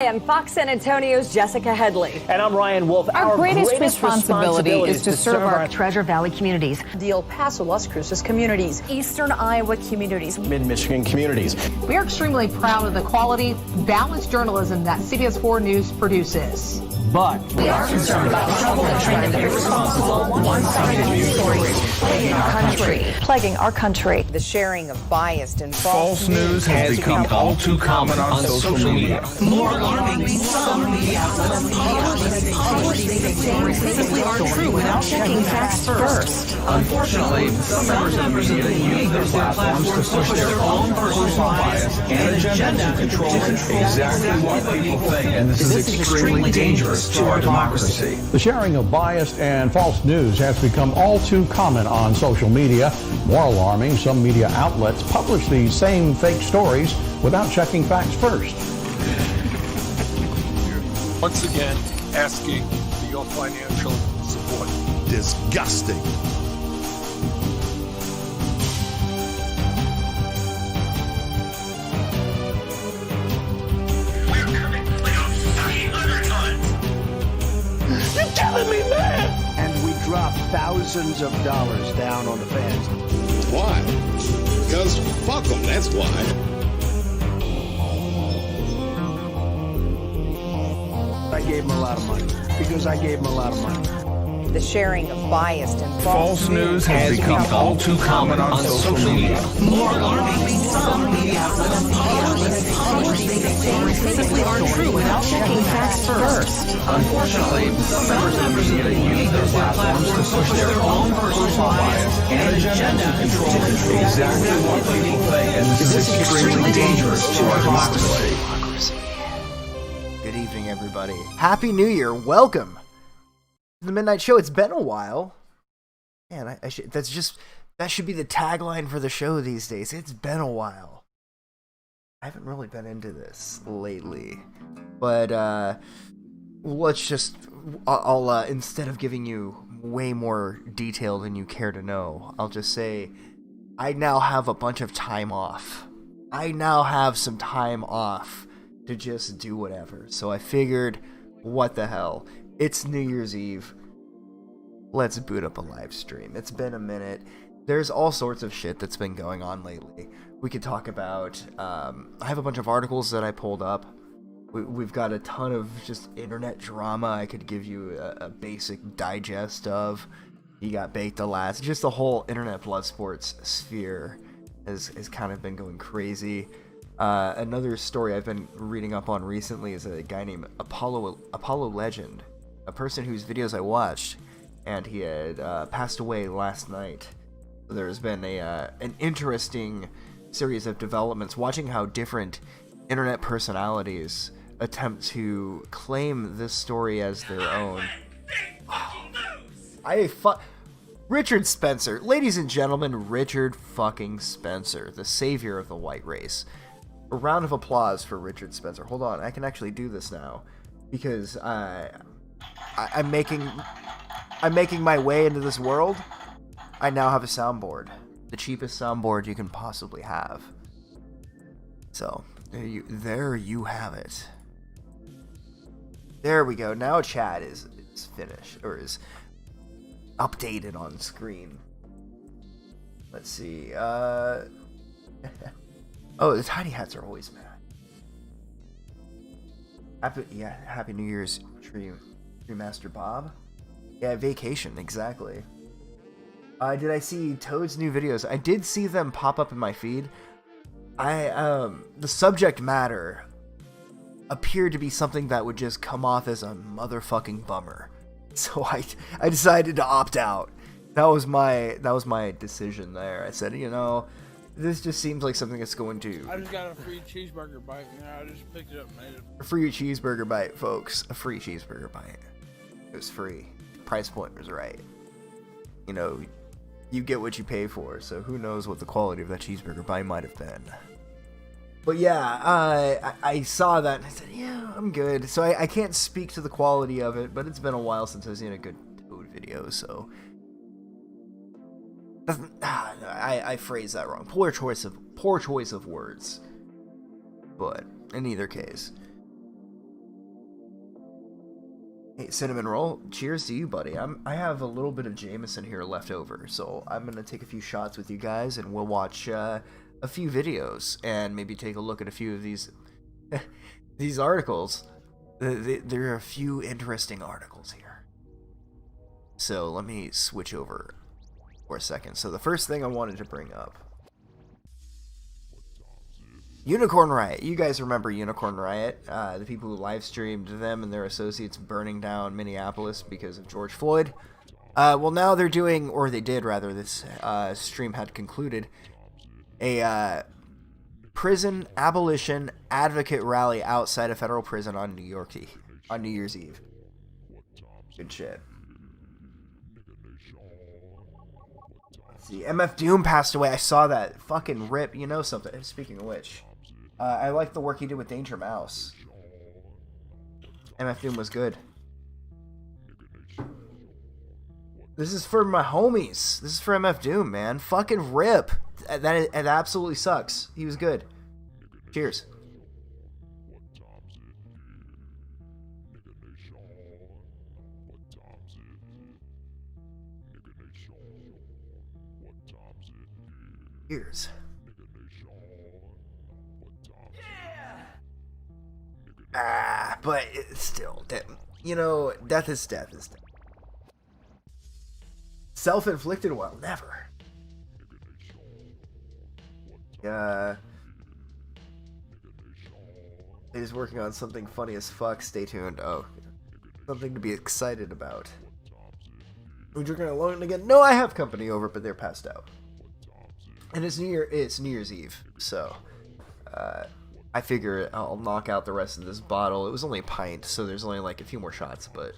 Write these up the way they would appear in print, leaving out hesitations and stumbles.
And Fox San Antonio's Jessica Headley. And I'm Ryan Wolf. Our greatest responsibility is to serve our Treasure Valley communities, the El Paso, Las Cruces communities, Eastern Iowa communities, Mid-Michigan communities. We are extremely proud of the quality, balanced journalism that CBS 4 News produces. But we are concerned about the trouble and trend of irresponsible, one-sided news stories plaguing our country. the sharing of biased and False news has become all too common on social media. More alarming, some media outlets simply aren't true without checking facts first. Unfortunately, some members of the media use their platforms to push their own personal bias and agenda to control exactly what people think. And this is extremely dangerous to our democracy. The sharing of biased and false news has become all too common on social media. More alarming, some media outlets publish these same fake stories without checking facts first. Once again, asking for your financial support. Disgusting. You're killing me, man! And we drop thousands of dollars down on the fans. Why? Because fuck them, that's why. I gave them a lot of money. Because I gave them a lot of money. the sharing of biased and False news has become all too common on social media. More alarming, some media outlets simply aren't true without checking facts first. Unfortunately, some members of the media use their platforms to push their own personal bias and agenda to control exactly what people think. And this is extremely dangerous to our democracy. Good evening, everybody. Happy New Year. Welcome to the Midnight Show. It's been a while. Man, that should be the tagline for the show these days. It's been a while. I haven't really been into this lately. But, I'll instead of giving you way more detail than you care to know, I'll just say I now have a bunch of time off. I now have some time off to just do whatever. So I figured, what the hell? It's New Year's Eve. Let's boot up a live stream. It's been a minute. There's all sorts of shit that's been going on lately. We could talk about, I have a bunch of articles that I pulled up. We've got a ton of just internet drama I could give you a basic digest of. You got baked the last. Just the whole internet blood sports sphere has kind of been going crazy. Another story I've been reading up on recently is a guy named Apollo Legend, a person whose videos I watched, and he had passed away last night. There's been an interesting series of developments watching how different internet personalities attempt to claim this story as their own. Richard Spencer. Ladies and gentlemen, Richard fucking Spencer, the savior of the white race. A round of applause for Richard Spencer. Hold on, I can actually do this now, because I'm making my way into this world. I now have a soundboard, the cheapest soundboard you can possibly have. So there you have it. There we go. Now chat is finished, or is updated on screen. Let's see. Oh, the tiny hats are always mad. Happy New Year's, Tree Master Bob. Yeah, vacation, exactly. Did I see Toad's new videos? I did see them pop up in my feed. The subject matter appeared to be something that would just come off as a motherfucking bummer. So I decided to opt out. That was my decision there. I said, this just seems like something that's going to... I just got a free cheeseburger bite, I just picked it up and made it. A free cheeseburger bite, folks. A free cheeseburger bite. It was free. Price point was right. You get what you pay for, so who knows what the quality of that cheeseburger bite might have been. But yeah, I saw that and I said, yeah, I'm good. So I can't speak to the quality of it, but it's been a while since I've seen a good Toad video, so... I phrased that wrong. Poor choice of words. But in either case, Hey, Cinnamon Roll, cheers to you, buddy. I have a little bit of Jameson here left over, so I'm going to take a few shots with you guys, and we'll watch a few videos, and maybe take a look at a few of these these articles. There are a few interesting articles here. So let me switch over for a second. So the first thing I wanted to bring up, Unicorn Riot. You guys remember Unicorn Riot? The people who live streamed them and their associates burning down Minneapolis because of George Floyd. Well, now they're doing, or they did rather, this stream had concluded, a prison abolition advocate rally outside a federal prison on New Year's Eve. Good shit. Let's see, MF Doom passed away. I saw that. Fucking rip. You know something. Speaking of which, I like the work he did with Danger Mouse. MF Doom was good. This is for my homies. This is for MF Doom, man. Fucking rip. That absolutely sucks. He was good. Cheers. Cheers. But it's still, you know, death is death is death. Self-inflicted? Well, never. He's working on something funny as fuck. Stay tuned. Oh, something to be excited about. Are we drinking alone again? No, I have company over, but they're passed out. And it's New Year's Eve, so I figure I'll knock out the rest of this bottle. It was only a pint, so there's only like a few more shots, but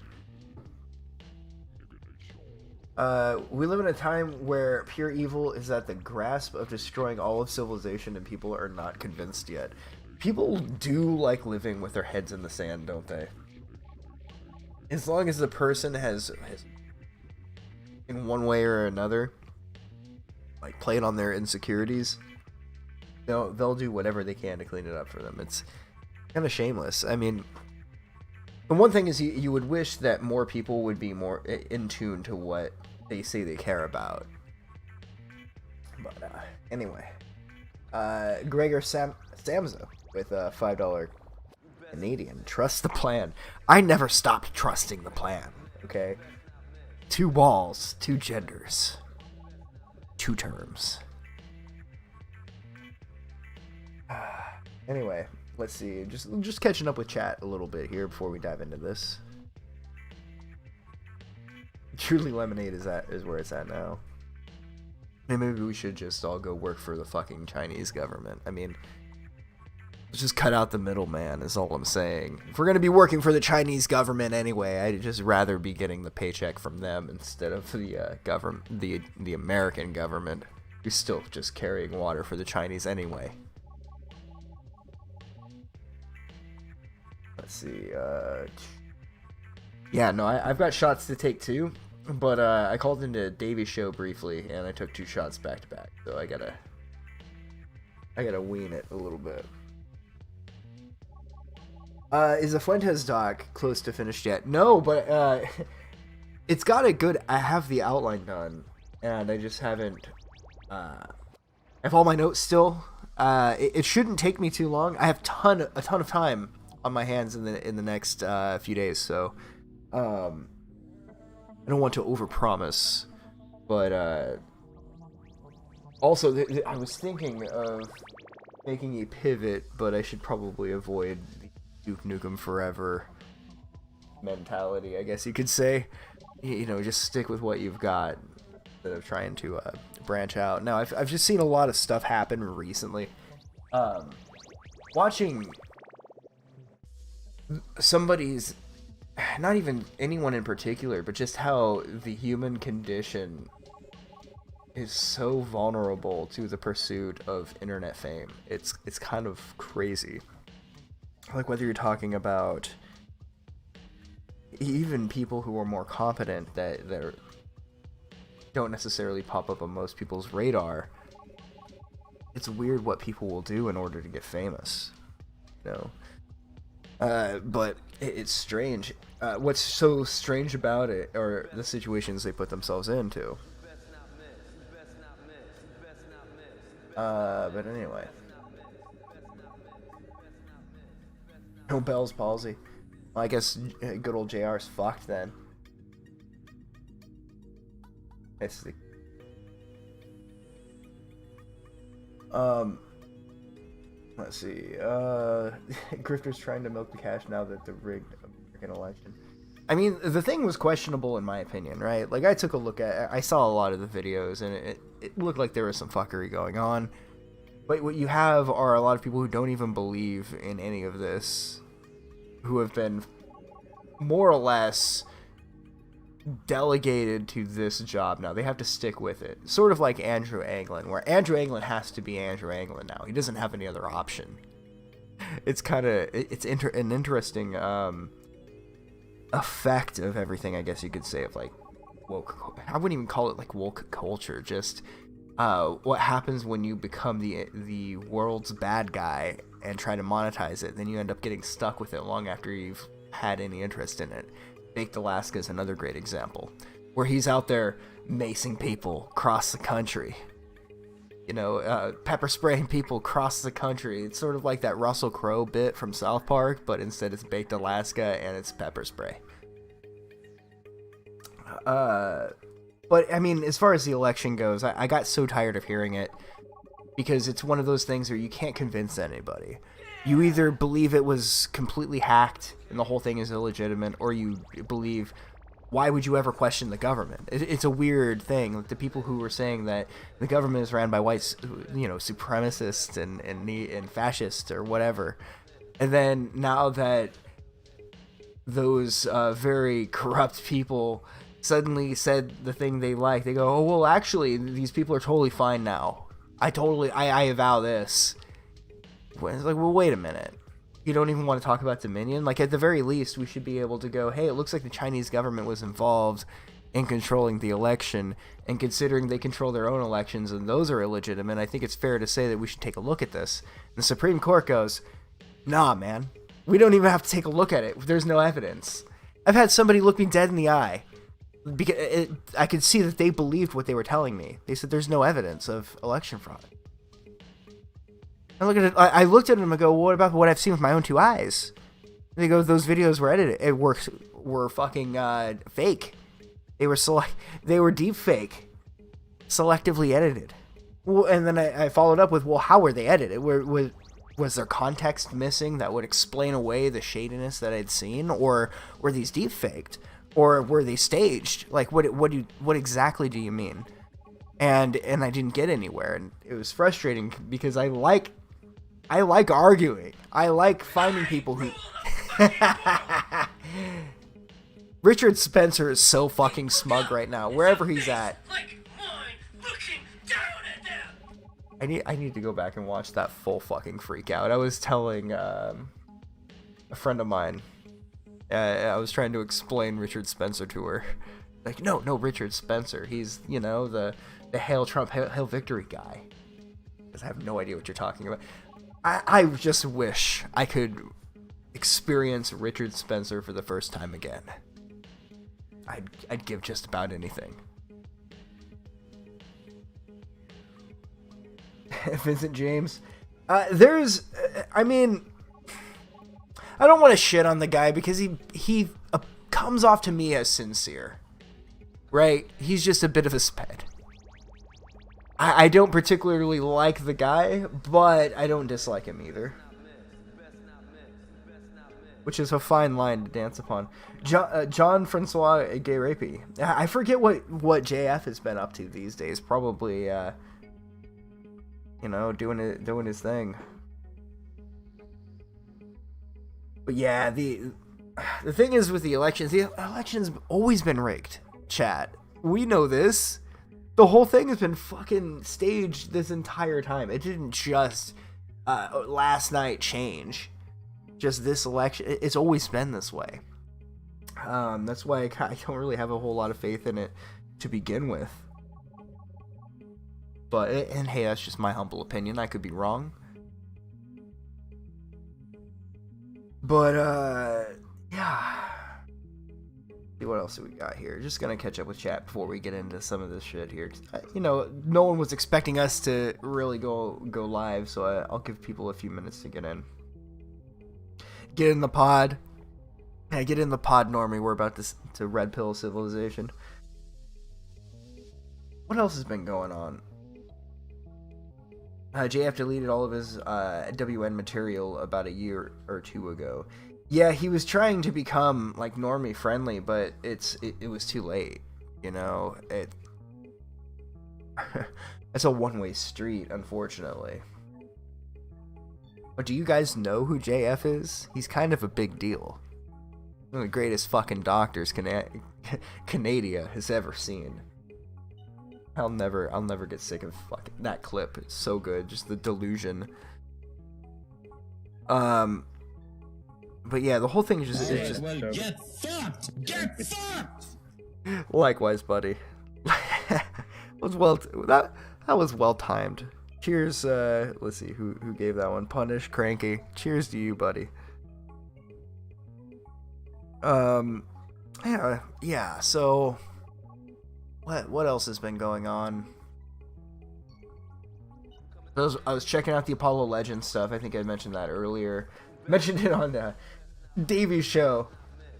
we live in a time where pure evil is at the grasp of destroying all of civilization, and people are not convinced yet. People do like living with their heads in the sand, don't they? As long as the person has in one way or another, like, played on their insecurities, they'll do whatever they can to clean it up for them. It's kind of shameless. I mean, the one thing is you would wish that more people would be more in tune to what they say they care about. But anyway, Gregor Samza with a $5 Canadian. Trust the plan. I never stopped trusting the plan. Okay, 2 balls, 2 genders, 2 terms. Anyway, let's see. Just catching up with chat a little bit here before we dive into this. Truly Lemonade is where it's at now. And maybe we should just all go work for the fucking Chinese government. I mean, let's just cut out the middleman is all I'm saying. If we're going to be working for the Chinese government anyway, I'd just rather be getting the paycheck from them instead of the government, the American government. You're still just carrying water for the Chinese anyway. Let's see. Yeah, no, I've got shots to take too, but I called into Davy's show briefly, and I took 2 shots back to back, so I gotta wean it a little bit. Is the Fuentes doc close to finished yet? No, but it's got a good. I have the outline done, and I just haven't. I have all my notes still. It shouldn't take me too long. I have a ton of time on my hands in the next few days, so I don't want to overpromise, but also I was thinking of making a pivot, but I should probably avoid the Duke Nukem Forever mentality, I guess you could say. You know, just stick with what you've got instead of trying to branch out. Now, I've just seen a lot of stuff happen recently. Watching somebody's, not even anyone in particular, but just how the human condition is so vulnerable to the pursuit of internet fame. It's kind of crazy. Like, whether you're talking about even people who are more competent that don't necessarily pop up on most people's radar, it's weird what people will do in order to get famous, you know? But it's strange. What's so strange about it are the situations they put themselves into. But anyway. No Bell's palsy. Well, I guess good old JR's fucked then. It's the... Let's see. Grifters trying to milk the cash now that the rigged American election. I mean, the thing was questionable in my opinion, right? Like, I took a look at... I saw a lot of the videos, and it looked like there was some fuckery going on. But what you have are a lot of people who don't even believe in any of this, who have been more or less delegated to this job now. They have to stick with it. Sort of like Andrew Anglin, where Andrew Anglin has to be Andrew Anglin now. He doesn't have any other option. It's kind of... It's an interesting effect of everything, I guess you could say, of like woke... I wouldn't even call it like woke culture, just... what happens when you become the world's bad guy and try to monetize it, then you end up getting stuck with it long after you've had any interest in it. Baked Alaska is another great example, where he's out there macing people across the country. You know, pepper spraying people across the country. It's sort of like that Russell Crowe bit from South Park, but instead it's Baked Alaska and it's pepper spray. But, I mean, as far as the election goes, I got so tired of hearing it, because it's one of those things where you can't convince anybody. You either believe it was completely hacked and the whole thing is illegitimate, or you believe, why would you ever question the government? It's a weird thing. Like, the people who were saying that the government is ran by white, you know, supremacists and fascists or whatever, and then now that those very corrupt people suddenly said the thing they like, they go, oh, well, actually, these people are totally fine now. I avow this. It's like, well, wait a minute. You don't even want to talk about Dominion? Like, at the very least, we should be able to go, hey, it looks like the Chinese government was involved in controlling the election, and considering they control their own elections and those are illegitimate, I think it's fair to say that we should take a look at this. And the Supreme Court goes, nah, man. We don't even have to take a look at it. There's no evidence. I've had somebody look me dead in the eye. Because I could see that they believed what they were telling me. They said there's no evidence of election fraud. I looked at them and go, well, what about what I've seen with my own two eyes? And they go, those videos were edited. Were fucking fake. They were deep fake, selectively edited. Well, and then I followed up with, well, how were they edited? Was there context missing that would explain away the shadiness that I'd seen, or were these deep faked? Or were they staged? Like, what exactly do you mean? And I didn't get anywhere, and it was frustrating because I like arguing. I like finding people who... Richard Spencer is so fucking smug right now, wherever he's at. I need to go back and watch that full fucking freak out. I was telling a friend of mine, I was trying to explain Richard Spencer to her. Like, no, Richard Spencer. He's, you know, the Hail Trump, Hail Victory guy. Because I have no idea what you're talking about. I just wish I could experience Richard Spencer for the first time again. I'd give just about anything. Vincent James. I mean... I don't want to shit on the guy because he comes off to me as sincere, right? He's just a bit of a sped. I don't particularly like the guy, but I don't dislike him either. Which is a fine line to dance upon. John Francois Gay Rapey. I forget what JF has been up to these days. Probably, you know, doing his thing. But yeah, the thing is with the elections have always been rigged, chat. We know this. The whole thing has been fucking staged this entire time. It didn't just last night change. Just this election. It's always been this way. That's why I don't really have a whole lot of faith in it to begin with. But, and hey, that's just my humble opinion. I could be wrong. But, yeah. See what else do we got here? Just gonna catch up with chat before we get into some of this shit here. You know, no one was expecting us to really go live, so I'll give people a few minutes to get in. Get in the pod. Yeah, get in the pod, Normie. We're about to red pill civilization. What else has been going on? JF deleted all of his WN material about a year or two ago. Yeah, he was trying to become like normie friendly, but it was too late. You know, it's a one-way street, unfortunately. But do you guys know who JF is? He's kind of a big deal. One of the greatest fucking doctors Canada has ever seen. I'll never get sick of fucking that clip. It's so good, just the delusion. But yeah, the whole thing is just well, get fucked! Get fucked! Likewise, buddy. that was well timed. Cheers. Let's see who gave that one. Punish Cranky. Cheers to you, buddy. Yeah. So, what else has been going on? I was checking out the Apollo Legends stuff. I think I mentioned that earlier. Mentioned it on Davey's show,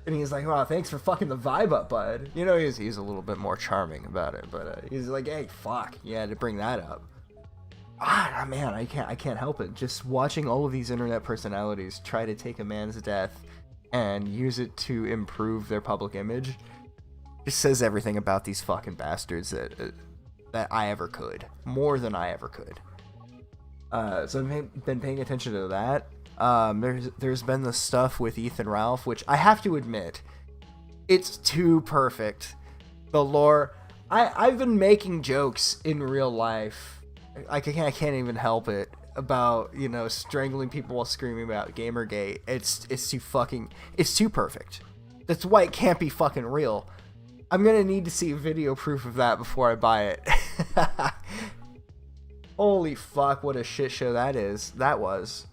and he's like, "Wow, thanks for fucking the vibe up, bud." You know, he's a little bit more charming about it, but he's like, "Hey, fuck, yeah, to bring that up." Man, I can't help it. Just watching all of these internet personalities try to take a man's death and use it to improve their public image just says everything about these fucking bastards that I ever could, more than I ever could. So I've been paying attention to that. There's been the stuff with Ethan Ralph, which I have to admit, it's too perfect. The lore, I've been making jokes in real life. I can't even help it about, you know, strangling people while screaming about Gamergate. It's too perfect. That's why it can't be fucking real. I'm gonna need to see video proof of that before I buy it. Holy fuck, what a shit show that was.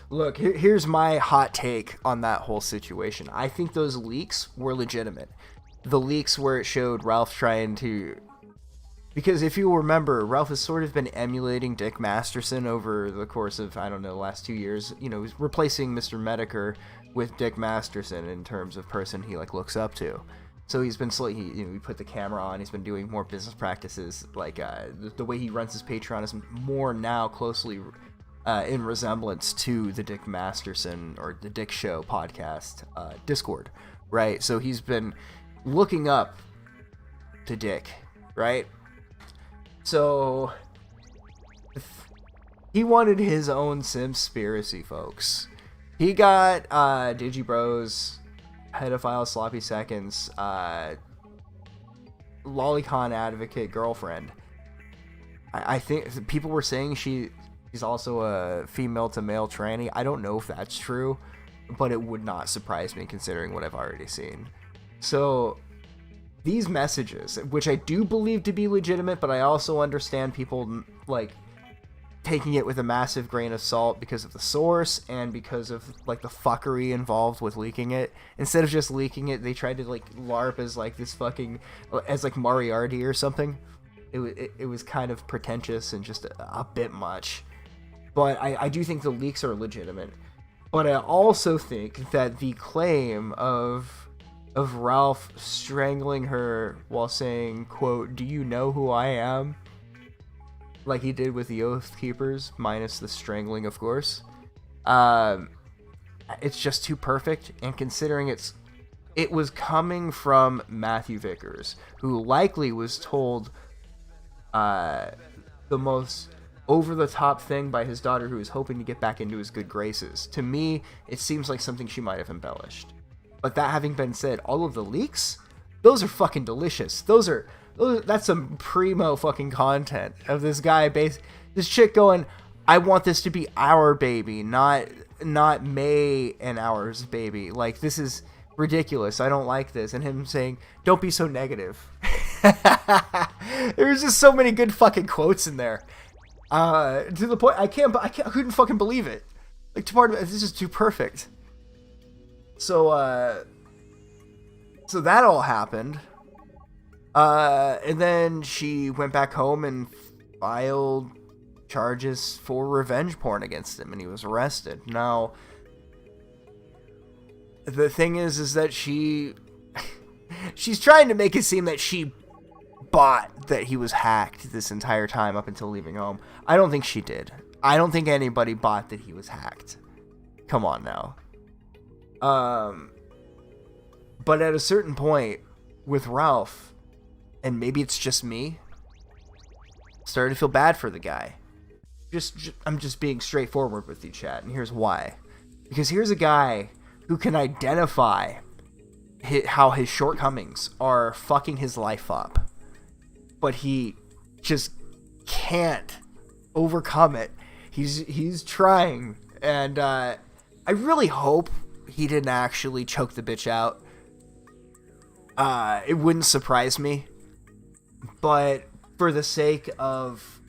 Look, here's my hot take on that whole situation. I think those leaks were legitimate. The leaks where it showed Ralph trying to... Because if you remember, Ralph has sort of been emulating Dick Masterson over the course of, I don't know, the last 2 years. You know, he's replacing Mr. Medicare with Dick Masterson in terms of person he, like, looks up to. So he's been he put the camera on. He's been doing more business practices. Like the way he runs his Patreon is more now closely in resemblance to the Dick Masterson or the Dick Show podcast Discord, right? So he's been looking up to Dick, right? So he wanted his own Simspiracy, folks. He got Digibros, pedophile sloppy seconds, lolicon advocate girlfriend. I think people were saying she's also a female to male tranny. I don't know if that's true, but it would not surprise me considering what I've already seen. So these messages, which I do believe to be legitimate, but I also understand people like taking it with a massive grain of salt because of the source and because of like the fuckery involved with leaking it. Instead of just leaking it, they tried to like LARP as like this fucking as like Moriarty or something. It was kind of pretentious and just a bit much. But I do think the leaks are legitimate. But I also think that the claim of Ralph strangling her while saying, quote, "Do you know who I am?" like he did with the Oath Keepers, minus the strangling, of course. It's just too perfect, and considering it was coming from Matthew Vickers, who likely was told the most over-the-top thing by his daughter, who was hoping to get back into his good graces. To me, it seems like something she might have embellished. But that having been said, all of the leaks, those are fucking delicious. That's some primo fucking content of this guy, this chick going, "I want this to be our baby, not May and ours baby. Like, this is ridiculous. I don't like this." And him saying, "Don't be so negative." There was just so many good fucking quotes in there. To the point, I couldn't fucking believe it. Like, part of it, this is too perfect. So that all happened. And then she went back home and filed charges for revenge porn against him, and he was arrested. Now, the thing is that she's trying to make it seem that she bought that he was hacked this entire time up until leaving home. I don't think she did. I don't think anybody bought that he was hacked. Come on now. But at a certain point with Ralph, and maybe it's just me, started to feel bad for the guy. I'm just being straightforward with you, chat, and here's why. Because here's a guy who can identify how his shortcomings are fucking his life up, but he just can't overcome it. He's trying, and I really hope he didn't actually choke the bitch out. It wouldn't surprise me, but for the sake of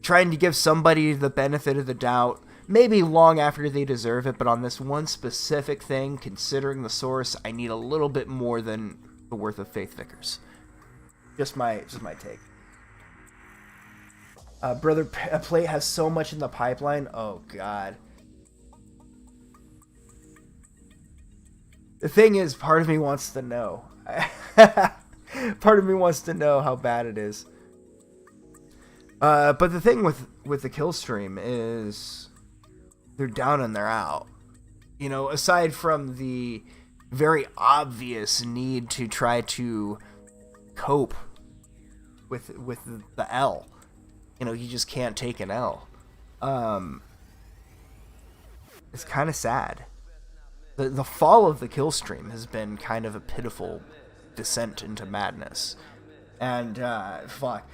trying to give somebody the benefit of the doubt, maybe long after they deserve it, but on this one specific thing, considering the source, I need a little bit more than the worth of Faith Vickers. Just my take. Brother, a plate has so much in the pipeline. Oh God. The thing is, part of me wants to know. Part of me wants to know how bad it is. But the thing with the Killstream is they're down and they're out. You know, aside from the very obvious need to try to cope with the L. You know, you just can't take an L. It's kind of sad. The fall of the Killstream has been kind of a pitiful descent into madness. And, fuck.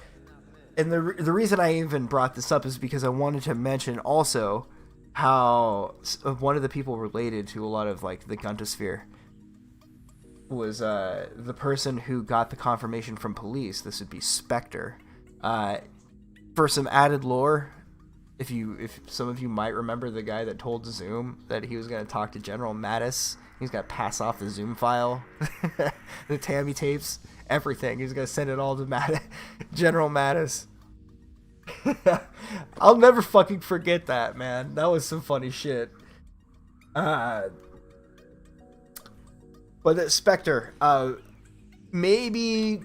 And the reason I even brought this up is because I wanted to mention also how one of the people related to a lot of, like, the Guntosphere was the person who got the confirmation from police. This would be Spectre. For some added lore, if some of you might remember the guy that told Zoom that he was going to talk to General Mattis, he's going to pass off the Zoom file, the Tammy tapes, everything. He's going to send it all to General Mattis. I'll never fucking forget that, man. That was some funny shit. But the Spectre, maybe...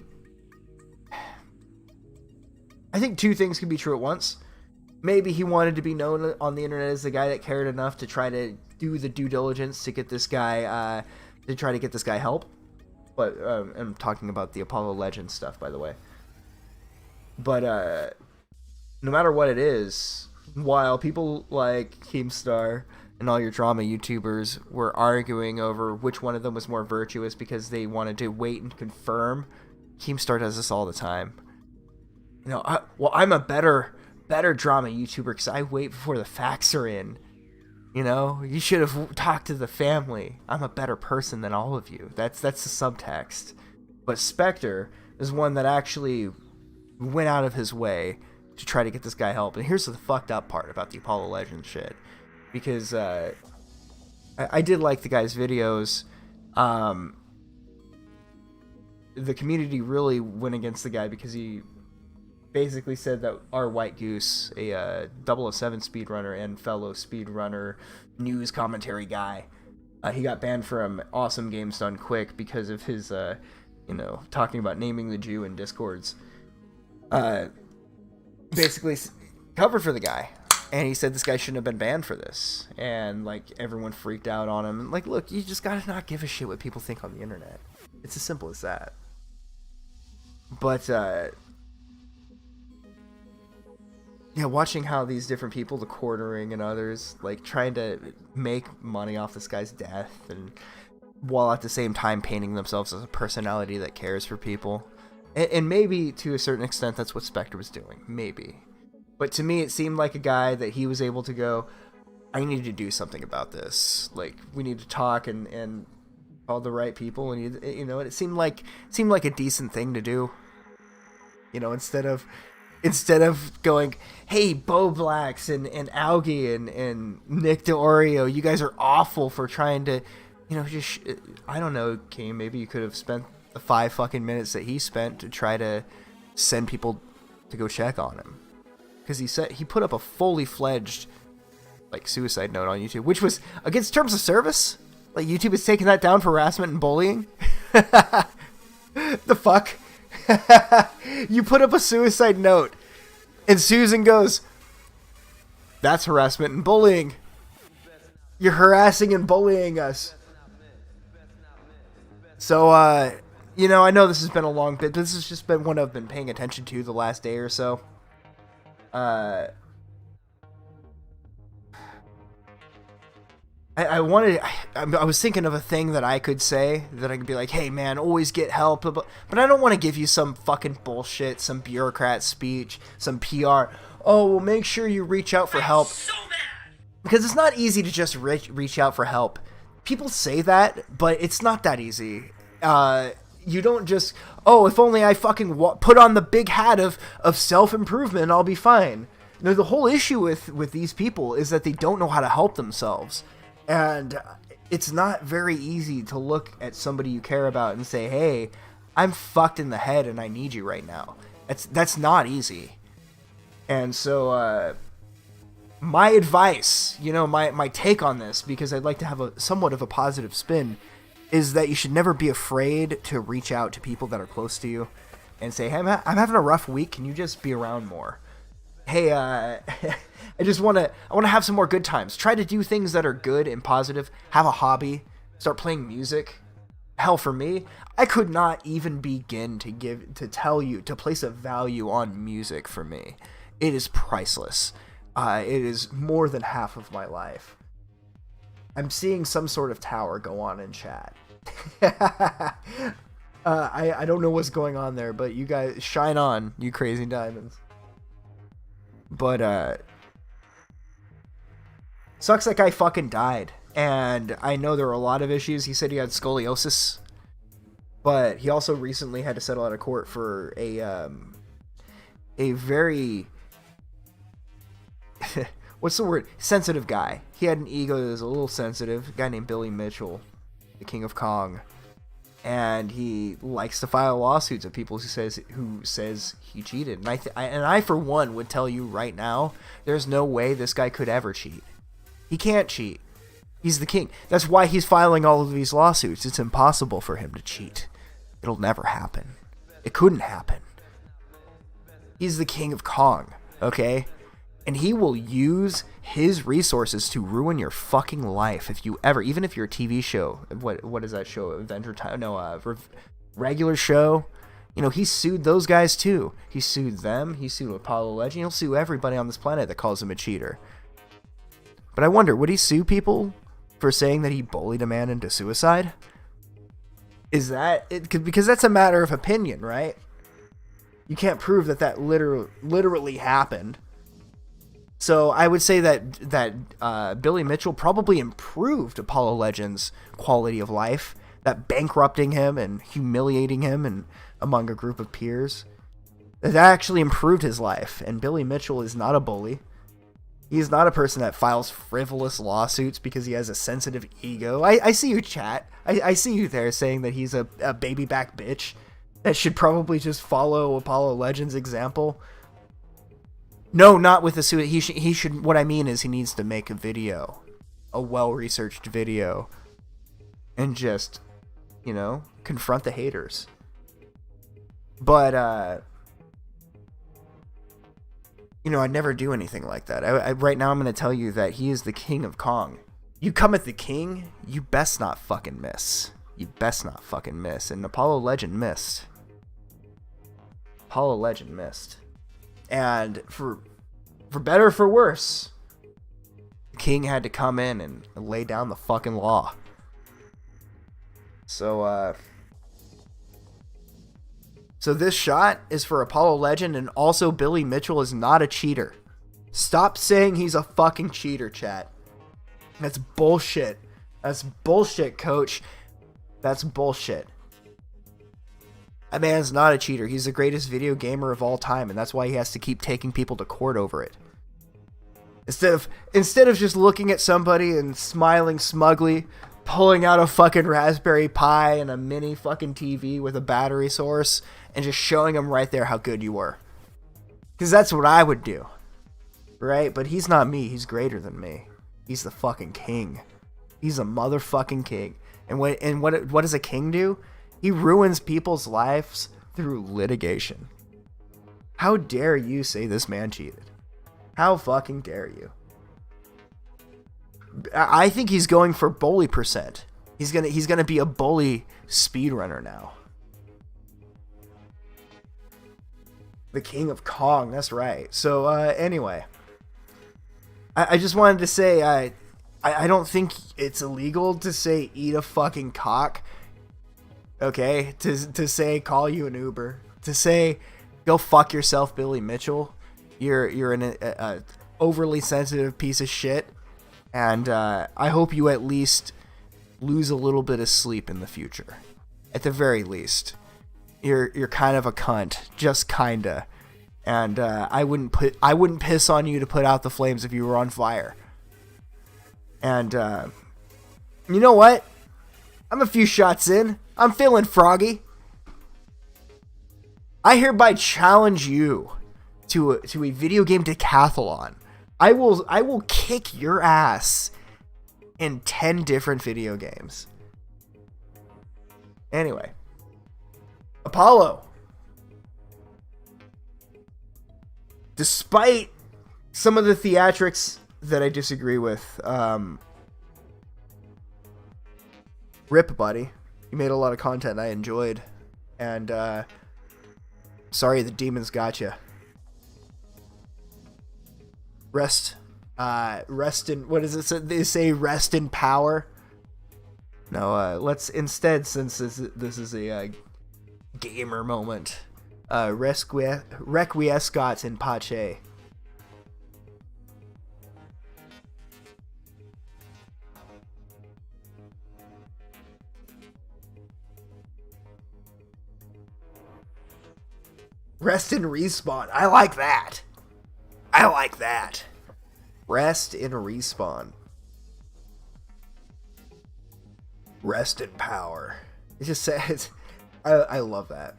I think two things can be true at once. Maybe he wanted to be known on the internet as the guy that cared enough to try to do the due diligence to get this guy, help. But I'm talking about the Apollo Legends stuff, by the way. But no matter what it is, while people like Keemstar and all your drama YouTubers were arguing over which one of them was more virtuous because they wanted to wait and confirm, Keemstar does this all the time. You know, I'm a better drama YouTuber because I wait before the facts are in. You know, you should have talked to the family. I'm a better person than all of you. That's the subtext. But Spectre is one that actually went out of his way to try to get this guy help. And here's the fucked up part about the Apollo Legends shit. Because I did like the guy's videos. The community really went against the guy because he basically said that our White Goose, a 007 speedrunner and fellow speedrunner news commentary guy, he got banned from Awesome Games Done Quick because of his, talking about naming the Jew in Discords. Basically covered for the guy. And he said this guy shouldn't have been banned for this. And, like, everyone freaked out on him. And, like, look, you just gotta not give a shit what people think on the internet. It's as simple as that. But, yeah, watching how these different people, the Quartering and others, like, trying to make money off this guy's death, and while at the same time painting themselves as a personality that cares for people. And maybe, to a certain extent, that's what Spectre was doing. Maybe. But to me, it seemed like a guy that he was able to go, I need to do something about this. Like, we need to talk and call the right people. And, it seemed like a decent thing to do. You know, instead of Instead of going, hey, Bo Blacks and Algie and Nick DeOrio, you guys are awful for trying to, just, I don't know, King, maybe you could have spent the 5 fucking minutes that he spent to try to send people to go check on him. Because he put up a fully fledged, like, suicide note on YouTube, which was against terms of service. Like, YouTube is taking that down for harassment and bullying. The fuck? You put up a suicide note, and Susan goes, that's harassment and bullying. You're harassing and bullying us. So, I know this has been a long bit. This has just been one I've been paying attention to the last day or so. I was thinking of a thing that I could say, that I could be like, hey man, always get help, but I don't want to give you some fucking bullshit, some bureaucrat speech, some PR. Oh, well, make sure you reach out for help. So mad. Because it's not easy to just reach out for help. People say that, but it's not that easy. You don't just, if only I fucking put on the big hat of self-improvement, I'll be fine. No, the whole issue with these people is that they don't know how to help themselves. And it's not very easy to look at somebody you care about and say, hey, I'm fucked in the head and I need you right now. That's not easy. And so, my advice, my take on this, because I'd like to have somewhat of a positive spin, is that you should never be afraid to reach out to people that are close to you and say, hey, I'm having a rough week. Can you just be around more? Hey, I want to have some more good times. Try to do things that are good and positive. Have a hobby. Start playing music. Hell, for me, I could not even begin to place a value on music for me. It is priceless. It is more than half of my life. I'm seeing some sort of tower go on in chat. I don't know what's going on there, but you guys shine on, you crazy diamonds. But sucks that guy fucking died. And I know there were a lot of issues. He said he had scoliosis, but he also recently had to settle out of court for a very what's the word? Sensitive guy. He had an ego that was a little sensitive. A guy named Billy Mitchell, the King of Kong, and he likes to file lawsuits of people who says he cheated. And I for one would tell you right now, there's no way this guy could ever cheat. He can't cheat. He's the king. That's why he's filing all of these lawsuits. It's impossible for him to cheat. It'll never happen. It couldn't happen. He's the King of Kong, okay? And he will use his resources to ruin your fucking life even if you're a TV show. What is that show? Adventure Time? No, regular show. He sued those guys too. He sued them. He sued Apollo Legend. He'll sue everybody on this planet that calls him a cheater. But I wonder, would he sue people for saying that he bullied a man into suicide? Is that it? Because that's a matter of opinion, right? You can't prove that literally happened. So I would say that Billy Mitchell probably improved Apollo Legend's quality of life, that bankrupting him and humiliating him and among a group of peers, that actually improved his life. And Billy Mitchell is not a bully. He's not a person that files frivolous lawsuits because he has a sensitive ego. I see you, chat. I see you there saying that he's a baby back bitch that should probably just follow Apollo Legend's example. No, not with the suit. He should. What I mean is, he needs to make a video, a well-researched video, and just, confront the haters. But I'd never do anything like that. Right now, I'm going to tell you that he is the King of Kong. You come at the king, you best not fucking miss. You best not fucking miss. And Apollo Legend missed. Apollo Legend missed. And for better or for worse, the king had to come in and lay down the fucking law. So this shot is for Apollo Legend, and also Billy Mitchell is not a cheater. Stop saying he's a fucking cheater, chat. That's bullshit. That's bullshit, coach. That's bullshit. That man's not a cheater. He's the greatest video gamer of all time, and that's why he has to keep taking people to court over it. Instead of just looking at somebody and smiling smugly, pulling out a fucking Raspberry Pi and a mini fucking TV with a battery source, and just showing them right there how good you were. Because that's what I would do. Right? But he's not me. He's greater than me. He's the fucking king. He's a motherfucking king. And what does a king do? He ruins people's lives through litigation. How dare you say this man cheated? How fucking dare you? I think he's going for bully percent. He's gonna be a bully speedrunner now. The King of Kong, that's right. So anyway, I just wanted to say I don't think it's illegal to say eat a fucking cock. Okay, to say call you an Uber, to say go fuck yourself, Billy Mitchell. You're an overly sensitive piece of shit, and I hope you at least lose a little bit of sleep in the future. At the very least, you're kind of a cunt, just kinda, and I wouldn't piss on you to put out the flames if you were on fire. And you know what? I'm a few shots in. I'm feeling froggy. I hereby challenge you to a video game decathlon. I will kick your ass in 10 different video games. Anyway, Apollo, despite some of the theatrics that I disagree with, rip, buddy. You made a lot of content I enjoyed, and sorry the demons got you. Rest in, what does it say? They say rest in power. No, let's instead, since this is a gamer moment, requiescat in pace. Rest in respawn. I like that. Rest in respawn. Rest in power. It just says, I love that.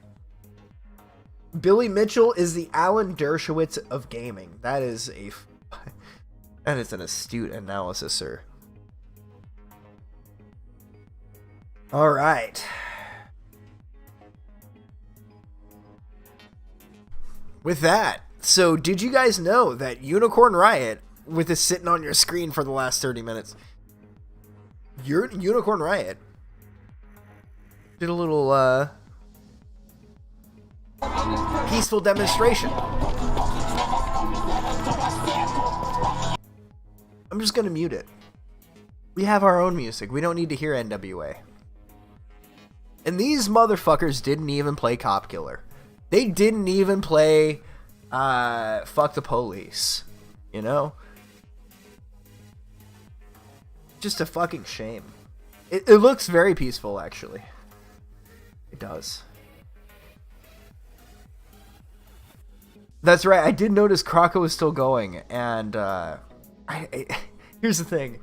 Billy Mitchell is the Alan Dershowitz of gaming. That is an astute analysis, sir. All right. With that, so did you guys know that Unicorn Riot, with this sitting on your screen for the last 30 minutes, Unicorn Riot did a little peaceful demonstration. I'm just gonna mute it. We have our own music. We don't need to hear NWA. And these motherfuckers didn't even play Cop Killer. They didn't even play Fuck the Police, you know? Just a fucking shame. It looks very peaceful, actually. It does. That's right, I did notice Croco was still going, and here's the thing.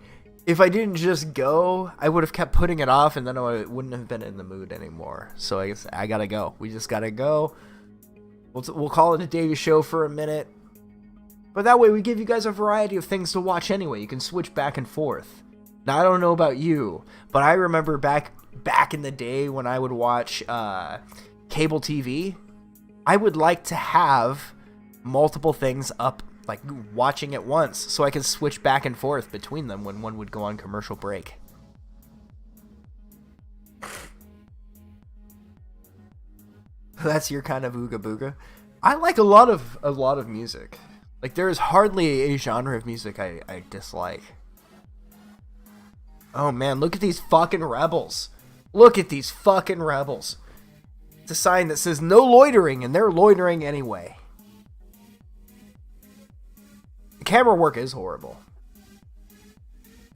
If I didn't just go, I would have kept putting it off, and then I wouldn't have been in the mood anymore. So I guess I gotta go. We just gotta go. We'll call it a day show for a minute. But that way we give you guys a variety of things to watch anyway. You can switch back and forth. Now, I don't know about you, but I remember back in the day when I would watch cable TV, I would like to have multiple things up, like watching at once, so I can switch back and forth between them when one would go on commercial break. That's your kind of ooga booga. I like a lot of music. Like, there is hardly a genre of music I dislike. Oh man, look at these fucking rebels. Look at these fucking rebels. It's a sign that says no loitering, and they're loitering anyway. The camera work is horrible.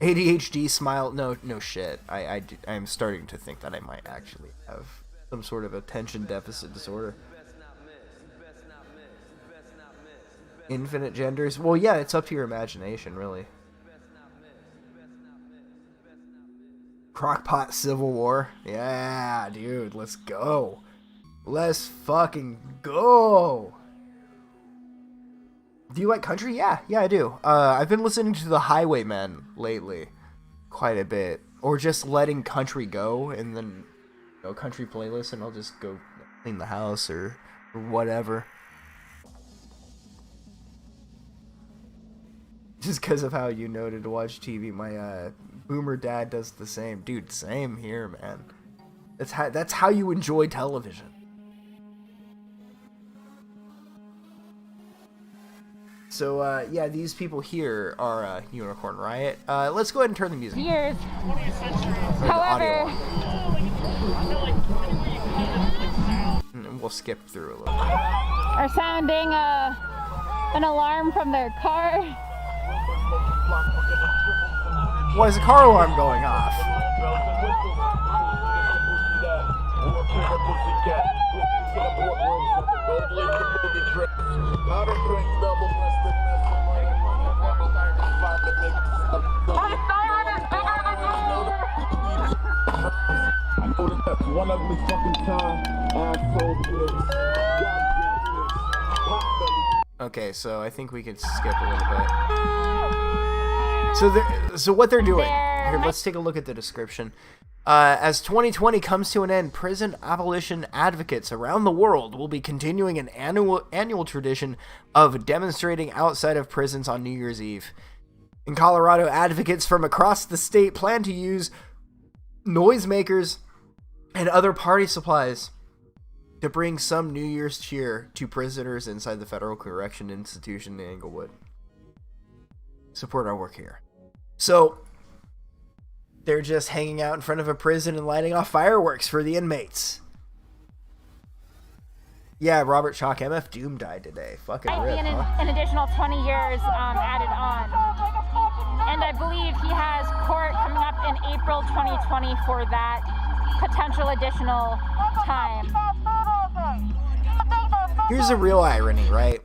ADHD smile. No shit. I'm starting to think that I might actually have some sort of attention deficit disorder. Infinite genders? Well, yeah, it's up to your imagination, really. Crockpot Civil War? Yeah, dude, let's go. Let's fucking go. Do you like country? Yeah, I do. I've been listening to the Highwaymen lately quite a bit. Or just letting country go, and then, you know, country playlist, and I'll just go clean the house or whatever. Just because of how you noted to watch TV, my boomer dad does the same. Dude, same here, man. That's how you enjoy television. So, yeah, these people here are Unicorn Riot. Let's go ahead and turn the music. Years. However, and we'll skip through a little bit. Are sounding an alarm from their car. Why is the car alarm going off? Okay, so I think we can skip a little bit. So what they're doing here, let's take a look at the description. As 2020 comes to an end, prison abolition advocates around the world will be continuing an annual tradition of demonstrating outside of prisons on New Year's Eve. In Colorado, advocates from across the state plan to use noisemakers and other party supplies to bring some New Year's cheer to prisoners inside the Federal Correction Institution in Englewood. Support our work here. So, they're just hanging out in front of a prison and lighting off fireworks for the inmates. Yeah, Robert Chalk, MF Doom died today. Fucking rip, an additional 20 years added on. And I believe he has court coming up in April 2020 for that potential additional time. Here's the real irony, right?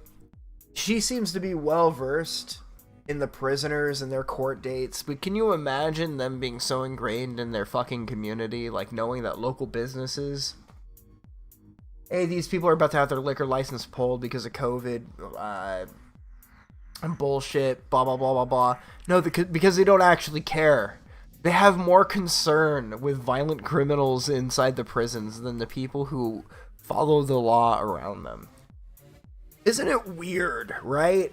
She seems to be well-versed in the prisoners and their court dates, but can you imagine them being so ingrained in their fucking community, like knowing that local businesses, hey, these people are about to have their liquor license pulled because of COVID, and bullshit, blah, blah, blah, blah, blah. No, because they don't actually care. They have more concern with violent criminals inside the prisons than the people who follow the law around them. Isn't it weird, right?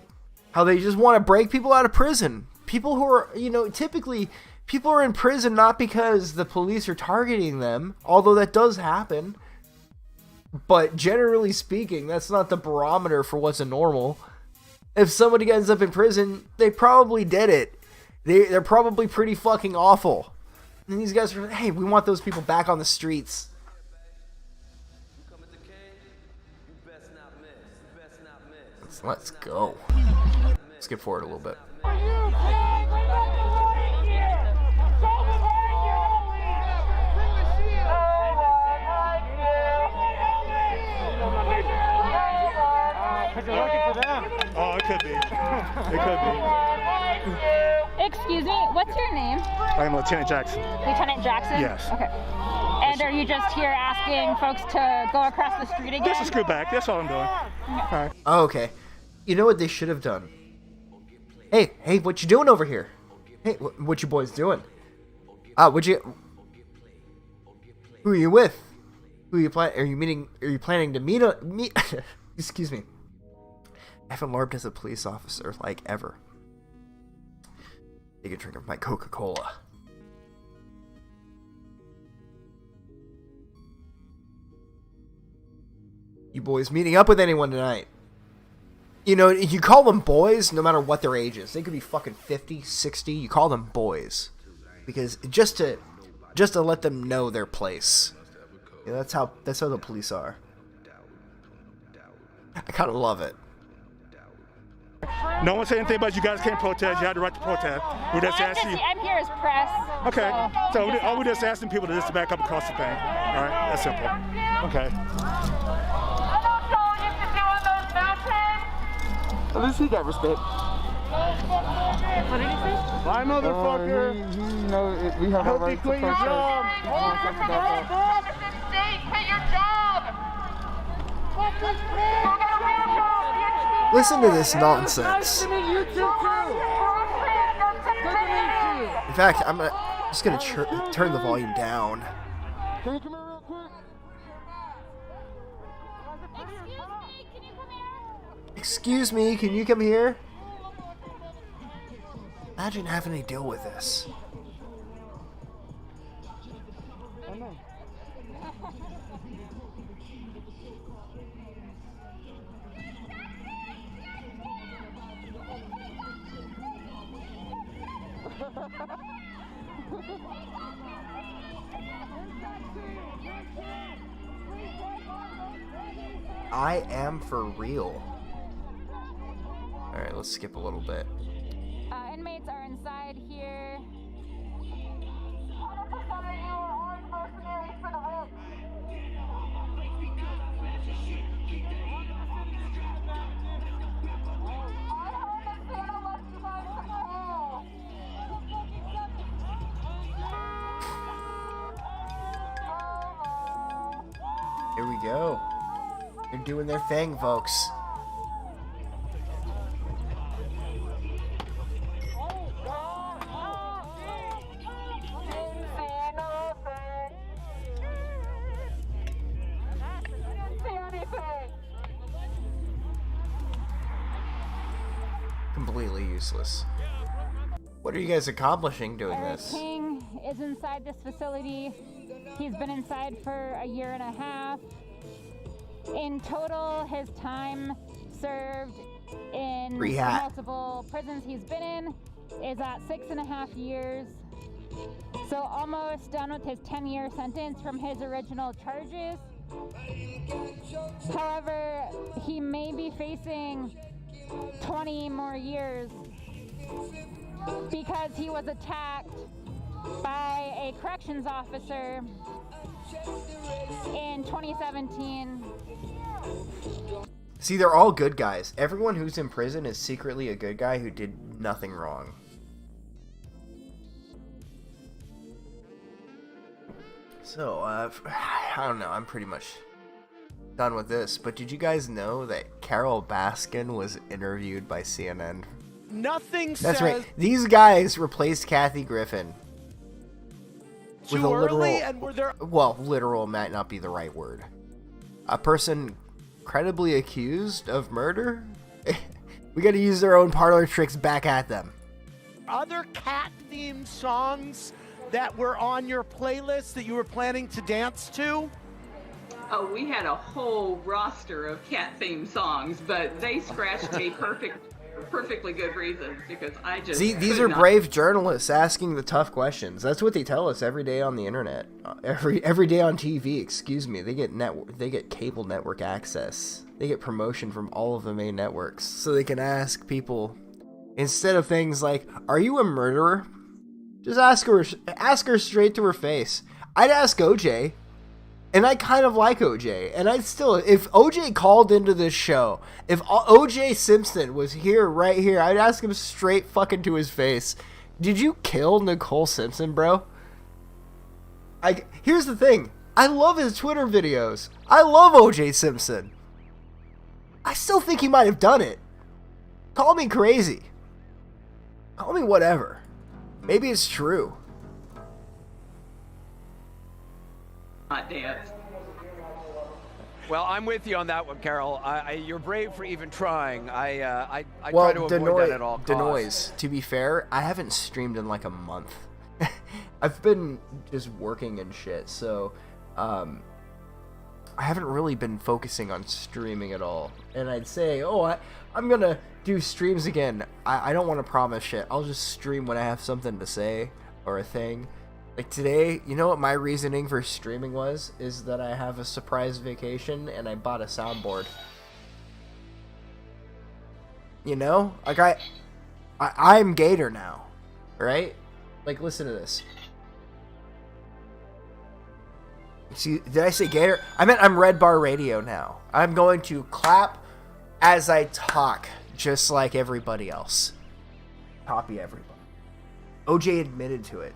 How they just want to break people out of prison. People who are, typically, people are in prison not because the police are targeting them, although that does happen. But generally speaking, that's not the barometer for what's a normal. If somebody ends up in prison, they probably did it. They're probably pretty fucking awful. And these guys are, hey, we want those people back on the streets. Let's go. Skip forward a little bit. Because you're looking for them. Oh, it could be. It could be. Excuse me, what's your name? I'm Lieutenant Jackson. Lieutenant Jackson? Yes. Okay. And are you just here asking folks to go across the street again? Just a screw back. That's all I'm doing. All right. Oh, okay. You know what they should have done? Hey, what you doing over here? Hey, what you boys doing? Who are you with? Who are you planning to meet? Excuse me. I haven't LARPed as a police officer, like, ever. Take a drink of my Coca-Cola. You boys meeting up with anyone tonight? You call them boys no matter what their age is. They could be fucking 50, 60. You call them boys. Because just to let them know their place. Yeah, that's how the police are. I kind of love it. No one said anything about you guys can't protest. You had the right to protest. We're just asking you. I'm here as press. Okay. So we're just asking people to just back up across the thing. All right? That's simple. Okay. At least he got respect. What did he say? Bye, motherfucker. He knows we have a right to protest. Quit your job. Listen to this nonsense. In fact, I'm just gonna turn the volume down. Can you come here real quick? Excuse me, can you come here? Imagine having to deal with this. I am for real. Alright, let's skip a little bit. Inmates are inside here. Here we go. They're doing their thing, folks. Completely useless. What are you guys accomplishing doing this? King is inside this facility. He's been inside for a year and a half. In total, his time served in multiple prisons he's been in is at 6.5 years. So almost done with his 10-year sentence from his original charges. However, he may be facing 20 more years because he was attacked by a corrections officer in 2017. See, they're all good guys. Everyone who's in prison is secretly a good guy who did nothing wrong. So, I don't know, I'm pretty much done with this, but did you guys know that Carol Baskin was interviewed by CNN? Nothing That's says... right. These guys replaced Kathy Griffin. With a literal... and were there... Well, literal might not be the right word. A person credibly accused of murder? We gotta use their own parlor tricks back at them. Other cat-themed songs that were on your playlist that you were planning to dance to? Oh, we had a whole roster of cat-themed songs, but they scratched me perfectly good reasons because I just See, these are brave journalists asking the tough questions. That's what they tell us every day on the internet, every day on TV. Excuse me, they get cable network access. They get promotion from all of the main networks, so they can ask people instead of things like, "Are you a murderer?" Just ask her straight to her face. I'd ask OJ. And I kind of like OJ. And I'd still, if OJ called into this show, if OJ Simpson was here, right here, I'd ask him straight fucking to his face. Did you kill Nicole Simpson, bro? Here's the thing. I love his Twitter videos. I love OJ Simpson. I still think he might have done it. Call me crazy. Call me whatever. Maybe it's true. Not dance. Well, I'm with you on that one, Carol. You're brave for even trying. I try to avoid that at all costs. Denoise, to be fair, I haven't streamed in like a month. I've been just working and shit, so I haven't really been focusing on streaming at all. And I'd say, I'm gonna do streams again. I don't want to promise shit. I'll just stream when I have something to say or a thing. Like today, you know what my reasoning for streaming was? Is that I have a surprise vacation and I bought a soundboard. You know? Like I'm Gator now. Right? Like listen to this. See, did I say Gator? I meant I'm Red Bar Radio now. I'm going to clap as I talk, just like everybody else. Copy everybody. OJ admitted to it.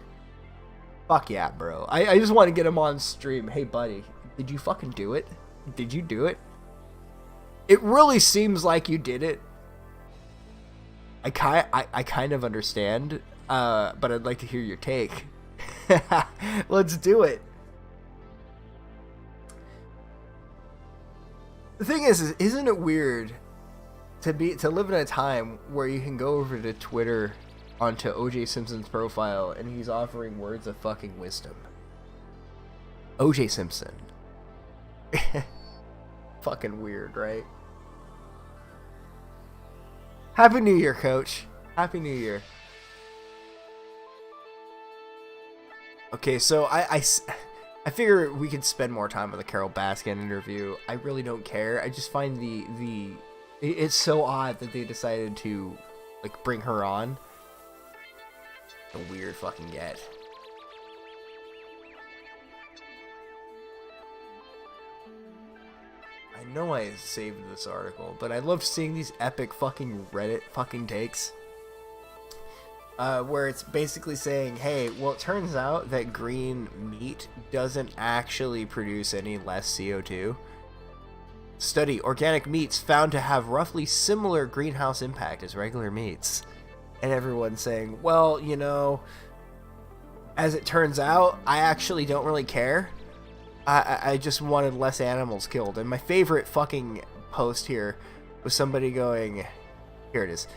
Fuck yeah, bro. I just want to get him on stream. Hey, buddy, did you fucking do it? Did you do it? It really seems like you did it. I kind of understand, but I'd like to hear your take. Let's do it. The thing is, isn't it weird to live in a time where you can go over to Twitter onto OJ Simpson's profile and he's offering words of fucking wisdom? OJ Simpson. Fucking weird, right? Happy New Year, Coach. Happy New Year. Okay, so I figure we could spend more time on the Carol Baskin interview. I really don't care. I just find it's so odd that they decided to like bring her on. A weird fucking get. I know I saved this article, but I love seeing these epic fucking Reddit fucking takes. Where it's basically saying, hey, well, it turns out that green meat doesn't actually produce any less CO2. Study, organic meats found to have roughly similar greenhouse impact as regular meats. And everyone's saying, well, you know, as it turns out, I actually don't really care. I just wanted less animals killed. And my favorite fucking post here was somebody going, here it is.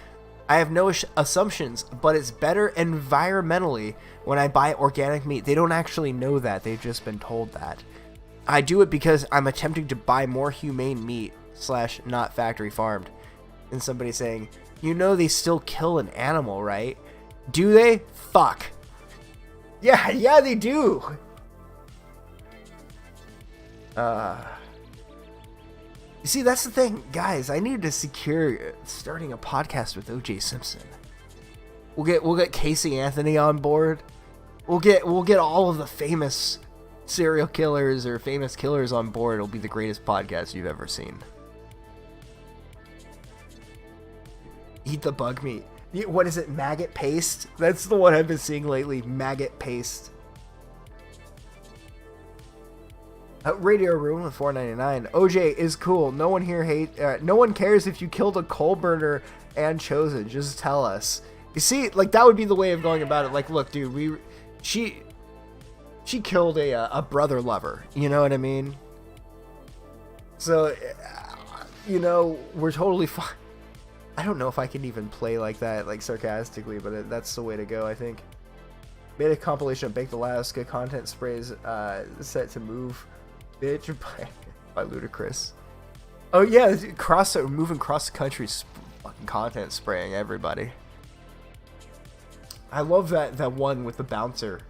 I have no assumptions, but it's better environmentally when I buy organic meat. They don't actually know that. They've just been told that. I do it because I'm attempting to buy more humane meat / not factory farmed. And somebody saying, you know they still kill an animal, right? Do they? Fuck. Yeah, they do. You see, that's the thing, guys. I need to secure starting a podcast with OJ Simpson. We'll get Casey Anthony on board. We'll get all of the famous serial killers or famous killers on board. It'll be the greatest podcast you've ever seen. Eat the bug meat. What is it? Maggot paste? That's the one I've been seeing lately. Maggot paste. Radio Room with $4.99. OJ is cool. No one here no one cares if you killed a coal burner and Chosen. Just tell us. You see, like that would be the way of going about it. Like, look, dude, she killed a brother lover. You know what I mean? So, you know, we're totally fine. I don't know if I can even play like that, like sarcastically, but that's the way to go, I think. Made a compilation of Baked Alaska content sprays set to move. Bitch by Ludacris. Oh yeah, moving cross the country, fucking content spraying everybody. I love that one with the bouncer,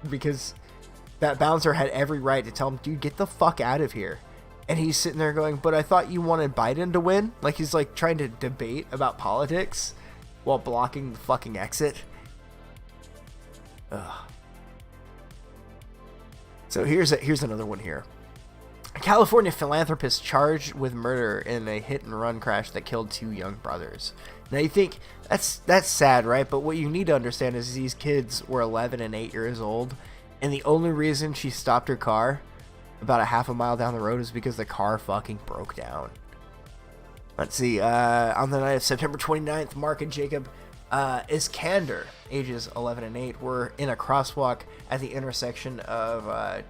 because that bouncer had every right to tell him, dude, get the fuck out of here. And he's sitting there going, but I thought you wanted Biden to win? Like he's like trying to debate about politics while blocking the fucking exit. Ugh. So here's another one here. A California philanthropist charged with murder in a hit-and-run crash that killed 2 young brothers. Now you think, that's sad, right? But what you need to understand is these kids were 11 and 8 years old, and the only reason she stopped her car about a half a mile down the road is because the car fucking broke down. Let's see, on the night of September 29th, Mark and Jacob Iskander, ages 11 and 8, were in a crosswalk at the intersection of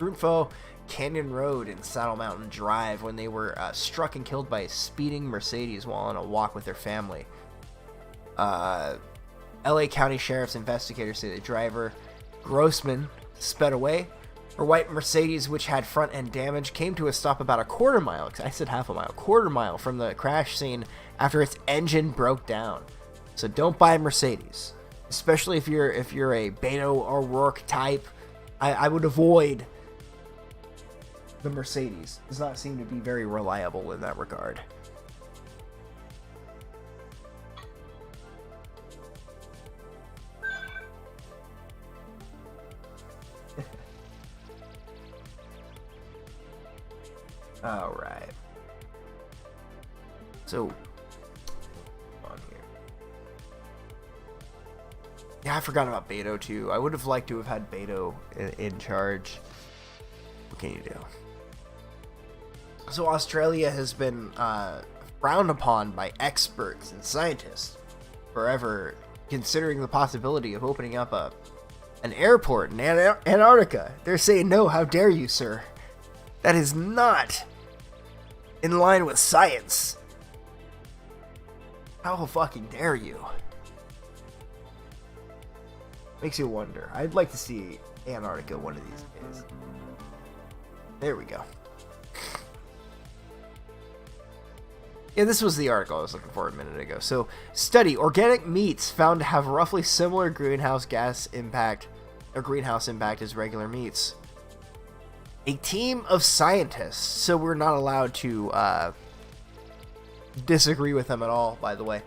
Brunfo Canyon Road and Saddle Mountain Drive when they were struck and killed by a speeding Mercedes while on a walk with their family. LA County Sheriff's investigators say the driver, Grossman, sped away. Her white Mercedes, which had front end damage, came to a stop about a quarter mile from the crash scene after its engine broke down. So don't buy a Mercedes, especially if you're a Beto O'Rourke type. I would avoid the Mercedes. Does not seem to be very reliable in that regard. All right. So, on here. Yeah, I forgot about Beto too. I would have liked to have had Beto in charge. What can you do? So Australia has been frowned upon by experts and scientists forever, considering the possibility of opening up an airport in Antarctica. They're saying, no, how dare you, sir? That is not in line with science. How fucking dare you? Makes you wonder. I'd like to see Antarctica one of these days. There we go. Yeah, this was the article I was looking for a minute ago. So, study. Organic meats found to have roughly similar greenhouse impact as regular meats. A team of scientists. So we're not allowed to disagree with them at all, by the way.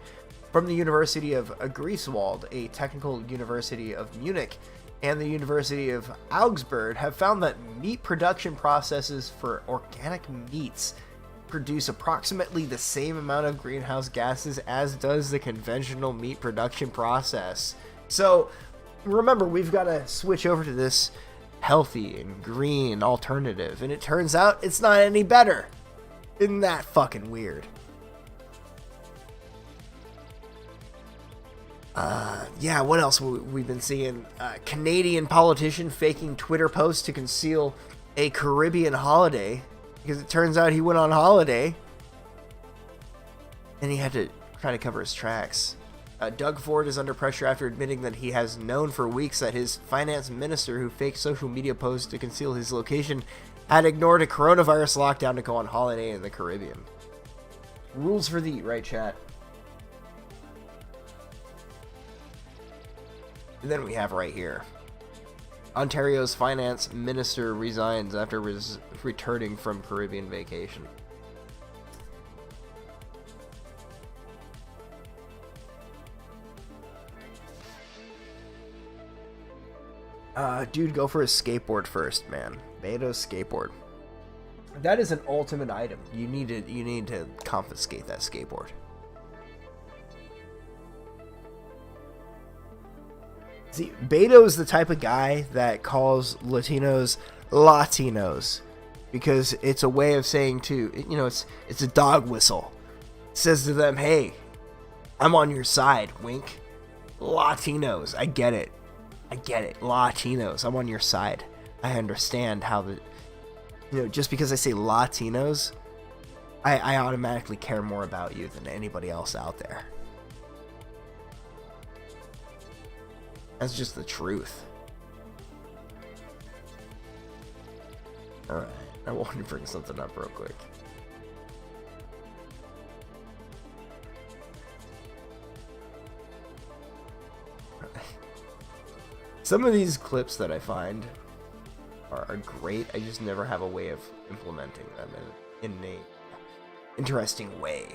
From the University of Greifswald, a technical university of Munich, and the University of Augsburg have found that meat production processes for organic meats produce approximately the same amount of greenhouse gases as does the conventional meat production process. So remember, we've got to switch over to this healthy and green alternative, and it turns out it's not any better. Isn't that fucking weird? Yeah, what else we've been seeing? Canadian politician faking Twitter posts to conceal a Caribbean holiday, because it turns out he went on holiday and he had to try to cover his tracks. Doug Ford is under pressure after admitting that he has known for weeks that his finance minister, who faked social media posts to conceal his location, had ignored a coronavirus lockdown to go on holiday in the Caribbean. Rules for thee, right, chat? And then we have right here, Ontario's finance minister resigns after returning from Caribbean vacation. Dude, go for a skateboard first, man. Beto's skateboard. That is an ultimate item. You need to confiscate that skateboard. See, Beto's the type of guy that calls Latinos Latinos, because it's a way of saying it's a dog whistle. It says to them, hey, I'm on your side, wink. Latinos, I get it. Latinos, I'm on your side. I understand how just because I say Latinos, I automatically care more about you than anybody else out there. That's just the truth. Alright, I want to bring something up real quick. Some of these clips that I find are great. I just never have a way of implementing them in an interesting way.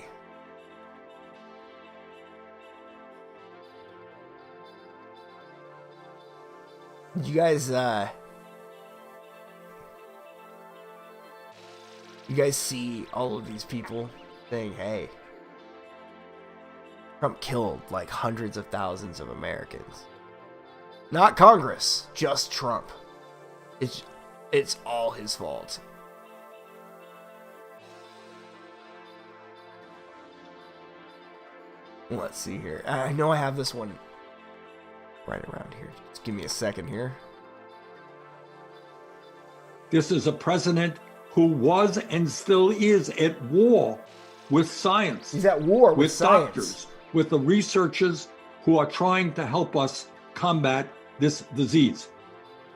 You guys see all of these people saying, hey, Trump killed like hundreds of thousands of Americans. Not Congress, just Trump. It's all his fault. Let's see here. I know I have this one right around here. Just give me a second here. This is a president who was and still is at war with science. He's at war with science. Doctors, with the researchers who are trying to help us combat this disease.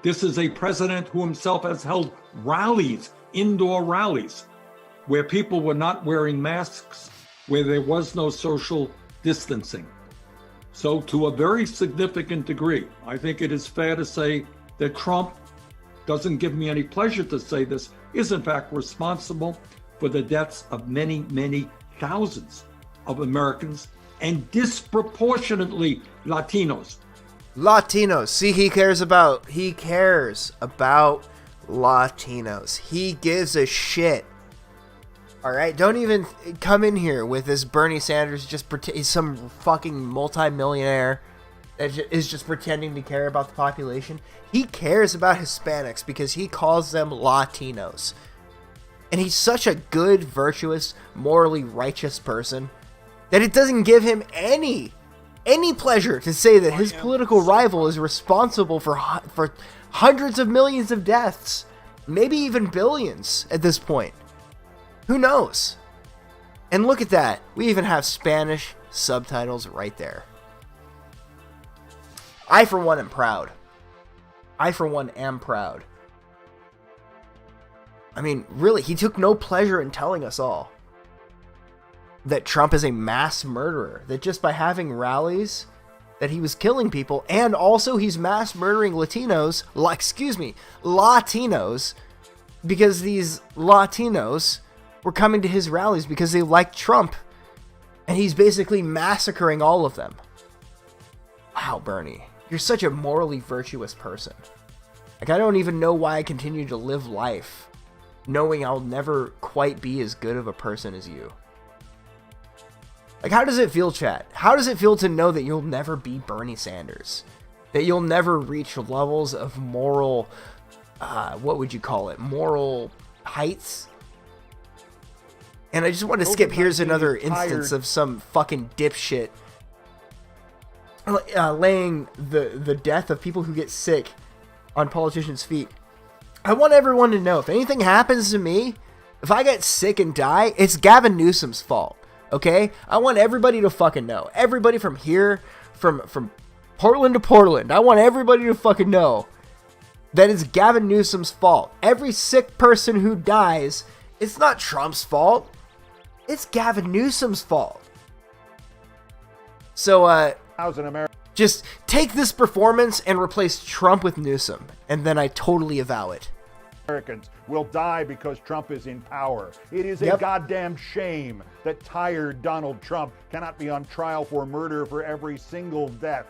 This is a president who himself has held rallies, indoor rallies, where people were not wearing masks, where there was no social distancing. So to a very significant degree, I think it is fair to say that Trump, doesn't give me any pleasure to say this, is in fact responsible for the deaths of many, many thousands of Americans, and disproportionately Latinos. See, he cares about Latinos. He gives a shit All right, don't even come in here with this Bernie Sanders he's some fucking multi-millionaire that is just pretending to care about the population. He cares about Hispanics because he calls them Latinos. And he's such a good, virtuous, morally righteous person that it doesn't give him any pleasure to say that his political rival is responsible for hundreds of millions of deaths, maybe even billions at this point. Who knows? And look at that. We even have Spanish subtitles right there. I, for one, am proud. I, for one, am proud. I mean, really, he took no pleasure in telling us all that Trump is a mass murderer. That just by having rallies, that he was killing people. And also he's mass murdering Latinos, because these Latinos were coming to his rallies because they like Trump, and he's basically massacring all of them. Wow, Bernie, you're such a morally virtuous person. Like, I don't even know why I continue to live life knowing I'll never quite be as good of a person as you. Like, how does it feel, chat? How does it feel to know that you'll never be Bernie Sanders? That you'll never reach levels of moral, what would you call it? Moral heights? And I just want to skip. Here's another instance of some fucking dipshit laying the death of people who get sick on politicians' feet. I want everyone to know, if anything happens to me, if I get sick and die, it's Gavin Newsom's fault. Okay? I want everybody to fucking know. Everybody from here, from Portland to Portland, I want everybody to fucking know that it's Gavin Newsom's fault. Every sick person who dies, it's not Trump's fault. It's Gavin Newsom's fault. So, just take this performance and replace Trump with Newsom, and then I totally avow it. Americans will die because Trump is in power. It is a goddamn shame that tired Donald Trump cannot be on trial for murder for every single death.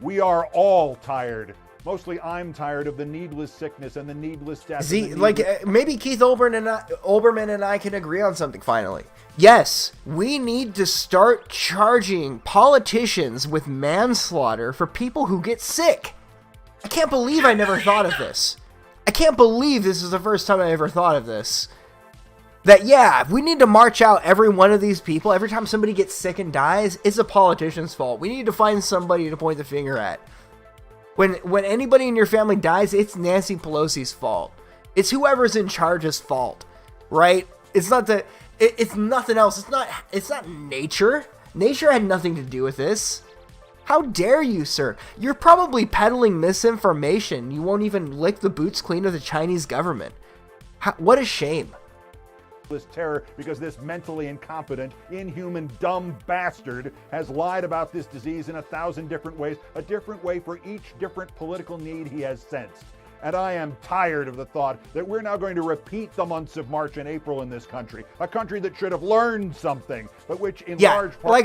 We are all tired. Mostly I'm tired of the needless sickness and the needless death. See, maybe Keith Olbermann and I can agree on something finally. Yes, we need to start charging politicians with manslaughter for people who get sick. I can't believe I never thought of this. I can't believe this is the first time I ever thought of this. That, yeah, we need to march out every one of these people. Every time somebody gets sick and dies, it's a politician's fault. We need to find somebody to point the finger at. When anybody in your family dies, it's Nancy Pelosi's fault. It's whoever's in charge's fault, right? It's not it's nothing else. It's not nature. Nature had nothing to do with this. How dare you, sir? You're probably peddling misinformation. You won't even lick the boots clean of the Chinese government. What a shame. Terror because this mentally incompetent, inhuman, dumb bastard has lied about this disease in 1,000 different ways, a different way for each different political need he has sensed. And I am tired of the thought that we're now going to repeat the months of March and April in this country, a country that should have learned something, but which in large part... like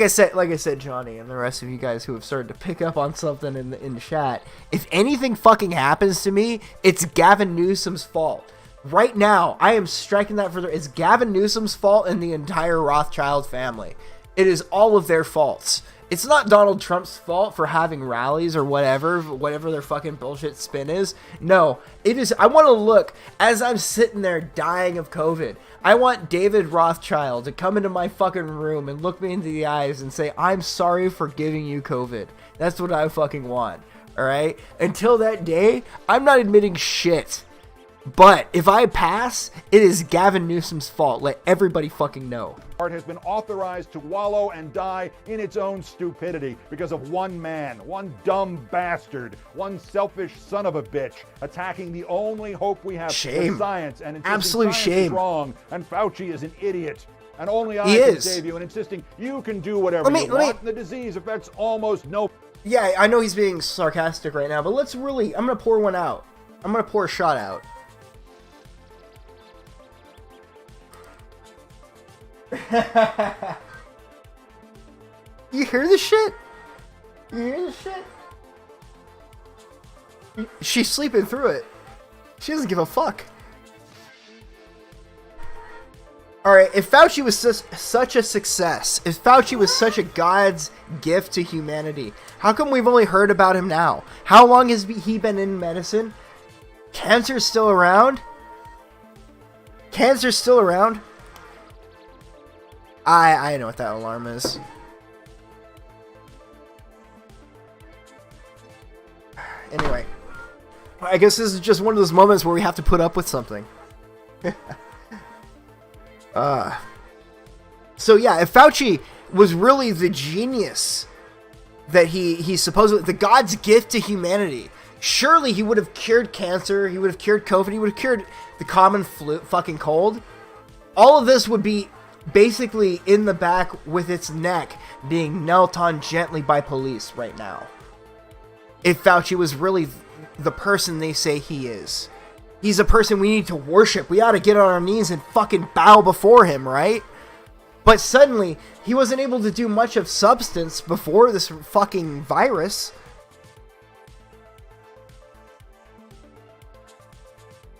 I said, Johnny, and the rest of you guys who have started to pick up on something in the chat, if anything fucking happens to me, it's Gavin Newsom's fault. Right now, I am striking that further. It's Gavin Newsom's fault and the entire Rothschild family. It is all of their faults. It's not Donald Trump's fault for having rallies or whatever their fucking bullshit spin is. No, it is. I want to look, as I'm sitting there dying of COVID, I want David Rothschild to come into my fucking room and look me into the eyes and say, I'm sorry for giving you COVID. That's what I fucking want. All right? Until that day, I'm not admitting shit. But if I pass, it is Gavin Newsom's fault. Let everybody fucking know. Part has been authorized to wallow and die in its own stupidity because of one man, one dumb bastard, one selfish son of a bitch attacking the only hope we have for science and absolute science shame. Is wrong and Fauci is an idiot. And only I can save you, and insisting you can do whatever you want. The disease affects almost no. Yeah, I know he's being sarcastic right now, but let's really. I'm gonna pour one out. I'm gonna pour a shot out. You hear this shit? You hear this shit? She's sleeping through it. She doesn't give a fuck. All right, if Fauci was such a success, if Fauci was such a God's gift to humanity, how come we've only heard about him now? How long has he been in medicine? Cancer's still around? Cancer's still around? I know what that alarm is. Anyway, I guess this is just one of those moments where we have to put up with something. So yeah, if Fauci was really the genius that he's supposedly, the God's gift to humanity, surely he would have cured cancer, he would have cured COVID, he would have cured the common flu, fucking cold. All of this would be basically in the back with its neck being knelt on gently by police right now. If Fauci was really the person they say he is. He's a person we need to worship. We ought to get on our knees and fucking bow before him, right? But suddenly, he wasn't able to do much of substance before this fucking virus.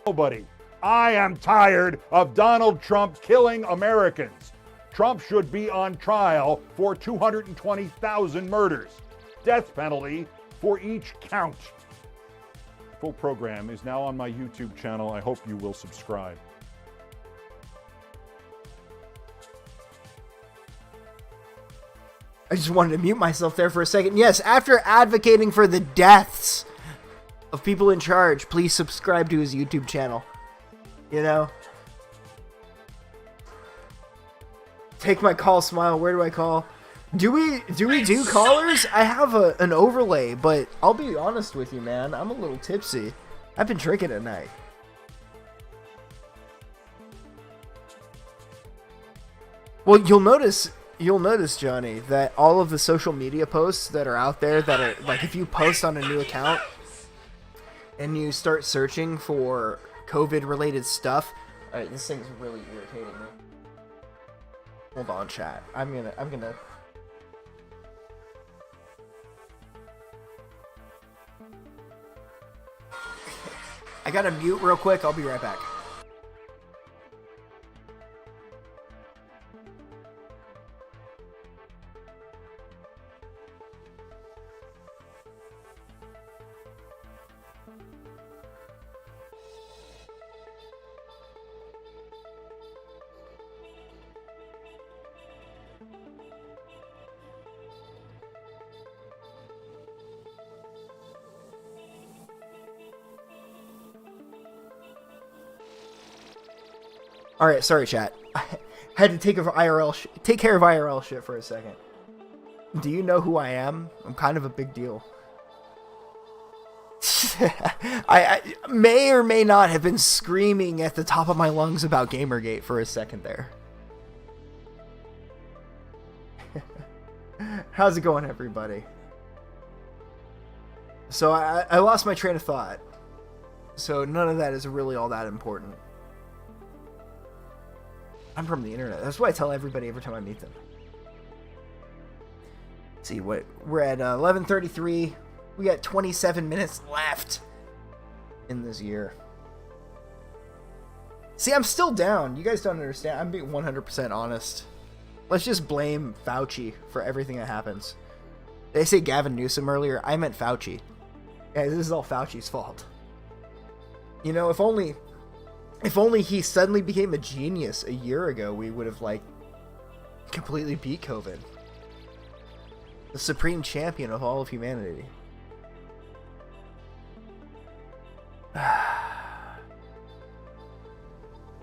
Nobody. I am tired of Donald Trump killing Americans. Trump should be on trial for 220,000 murders. Death penalty for each count. Full program is now on my YouTube channel. I hope you will subscribe. I just wanted to mute myself there for a second. Yes, after advocating for the deaths of people in charge, please subscribe to his YouTube channel. You know? Take my call, Smile. Where do I call? Do we do callers? I have an overlay, but I'll be honest with you, man. I'm a little tipsy. I've been drinking at night. Well, you'll notice, Johnny, that all of the social media posts that are out there that are, like, if you post on a new account and you start searching for COVID-related stuff, this thing's really irritating me. Hold on, chat. I'm gonna. I gotta mute real quick. I'll be right back. All right, sorry, chat. I had to take care of IRL shit for a second. Do you know who I am? I'm kind of a big deal. I may or may not have been screaming at the top of my lungs about Gamergate for a second there. How's it going, everybody? So I lost my train of thought. So none of that is really all that important. I'm from the internet. That's what I tell everybody every time I meet them. Let's see what we're at 11:33. We got 27 minutes left in this year. See, I'm still down. You guys don't understand. I'm being 100% honest. Let's just blame Fauci for everything that happens. Did I say Gavin Newsom earlier? I meant Fauci. Guys, this is all Fauci's fault. You know, if only he suddenly became a genius a year ago, we would have, like, completely beat COVID. The supreme champion of all of humanity.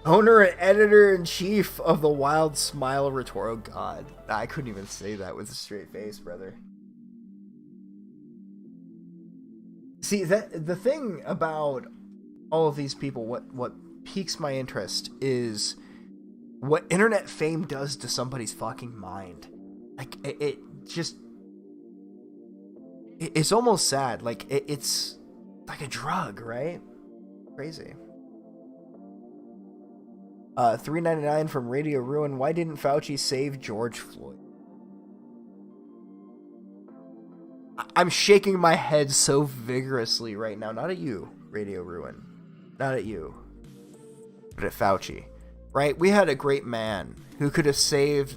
Owner and editor-in-chief of the Wild Smile Retort. Oh, God. I couldn't even say that with a straight face, brother. See, the thing about all of these people, what piques my interest is what internet fame does to somebody's fucking mind. Like, it's almost sad. Like, it's like a drug, right? Crazy. $3.99 from Radio Ruin. Why didn't Fauci save George Floyd? I'm shaking my head so vigorously right now. Not at you, Radio Ruin. Not at you. But at Fauci. right? We had a great man who could have saved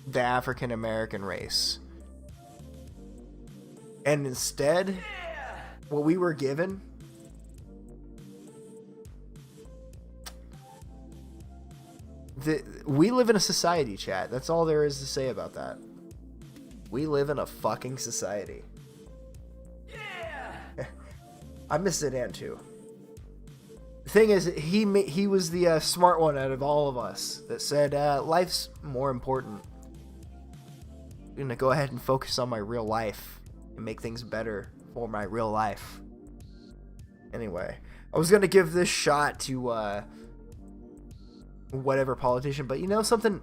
the African American race. And instead, what we were given we live in a society, chat. That's all there is to say about that. We live in a fucking society. Yeah. I miss Zidane too. The thing is, he was the smart one out of all of us that said, life's more important. I'm gonna go ahead and focus on my real life and make things better for my real life. Anyway, I was gonna give this shot to whatever politician, but you know something?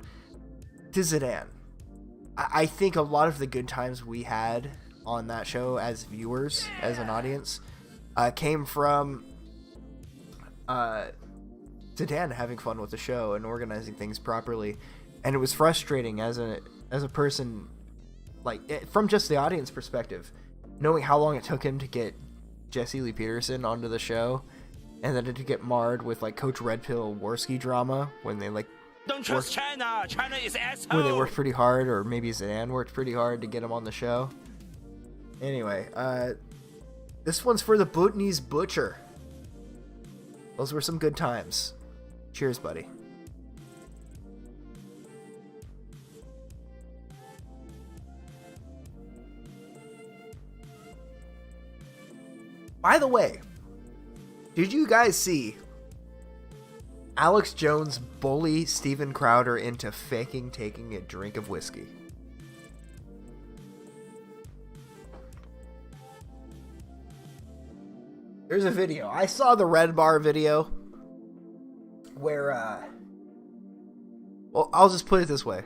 To Zidane. I think a lot of the good times we had on that show as viewers, as an audience, came from Zidane having fun with the show and organizing things properly. And it was frustrating as a person, like, from just the audience perspective, knowing how long it took him to get Jesse Lee Peterson onto the show, and then to get marred with like Coach Red Pill Worski drama when they like don't trust China. China is asshole. When they worked pretty hard, or maybe Zidane worked pretty hard to get him on the show. Anyway, this one's for the Bhutanese Butcher. Those were some good times. Cheers, buddy. By the way, did you guys see Alex Jones bully Steven Crowder into faking taking a drink of whiskey? There's a video. I saw the Red Bar video where, well, I'll just put it this way.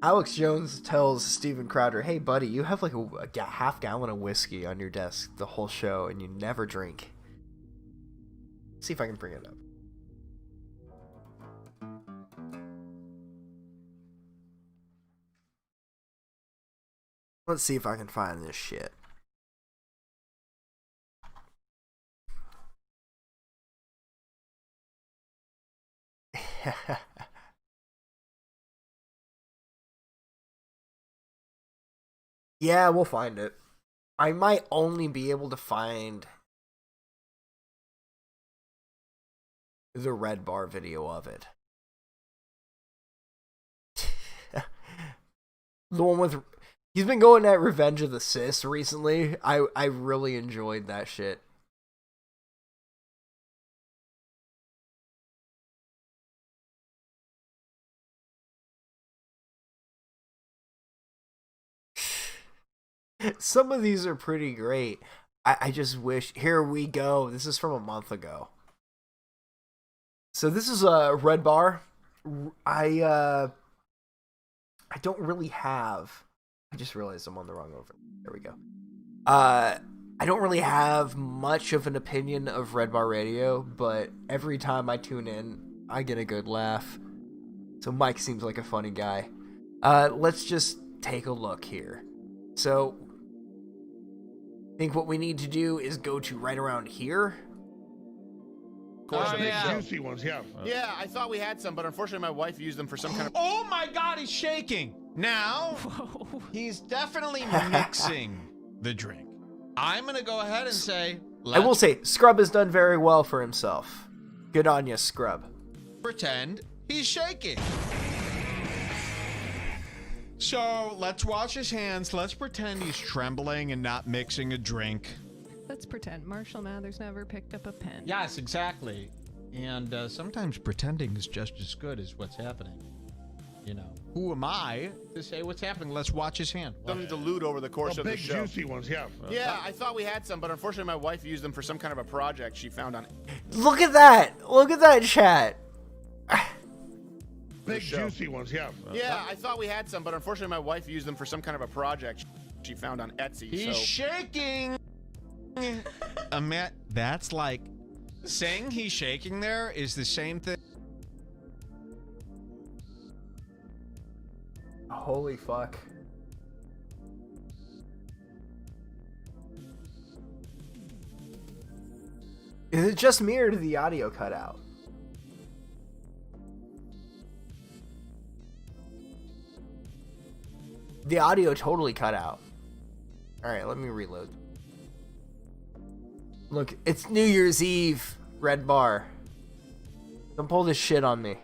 Alex Jones tells Steven Crowder, hey, buddy, you have like a half gallon of whiskey on your desk the whole show and you never drink. Let's see if I can bring it up. Let's see if I can find this shit. Yeah, we'll find it. I might only be able to find the Red Bar video of it. The one with... He's been going at Revenge of the Sis recently. I really enjoyed that shit. Some of these are pretty great. I just wish... Here we go. This is from a month ago. So this is a Red Bar. I don't really have... I just realized I'm on the wrong over. There we go. I don't really have much of an opinion of Red Bar Radio, but every time I tune in, I get a good laugh. So Mike seems like a funny guy. Let's just take a look here. So, I think what we need to do is go to right around here. Of course, the big juicy ones, yeah. Yeah, I thought we had some, but unfortunately my wife used them for some kind of... Oh my God, he's shaking. Now, he's definitely mixing the drink. I'm going to go ahead and say... I will say, Scrub has done very well for himself. Good on you, Scrub. Pretend he's shaking. So, let's wash his hands. Let's pretend he's trembling and not mixing a drink. Let's pretend Marshall Mathers never picked up a pen. Yes, exactly. And sometimes pretending is just as good as what's happening. You know, who am I to say what's happening? Let's watch his hand. Some dilute over the course of the show. Big juicy ones, yeah. Yeah, I thought we had some, but unfortunately my wife used them for some kind of a project she found on... Look at that! Look at that chat! Big juicy ones, yeah. Yeah, I thought we had some, but unfortunately my wife used them for some kind of a project she found on Etsy. He's shaking! Matt, that's like... Saying he's shaking there is the same thing. Holy fuck. Is it just me or did the audio cut out? The audio totally cut out. Alright, let me reload. Look, it's New Year's Eve, Red Bar. Don't pull this shit on me.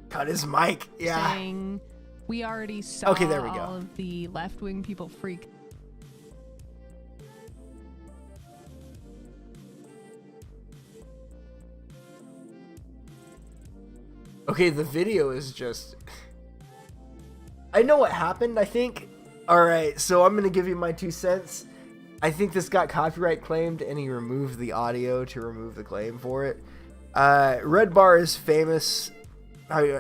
Cut his mic. Yeah. Saying we already saw Okay, there we go. all of the left-wing people freak. Okay, the video is just... I know what happened, I think. Alright, so I'm going to give you my 2 cents. I think this got copyright claimed, and he removed the audio to remove the claim for it. Red Bar is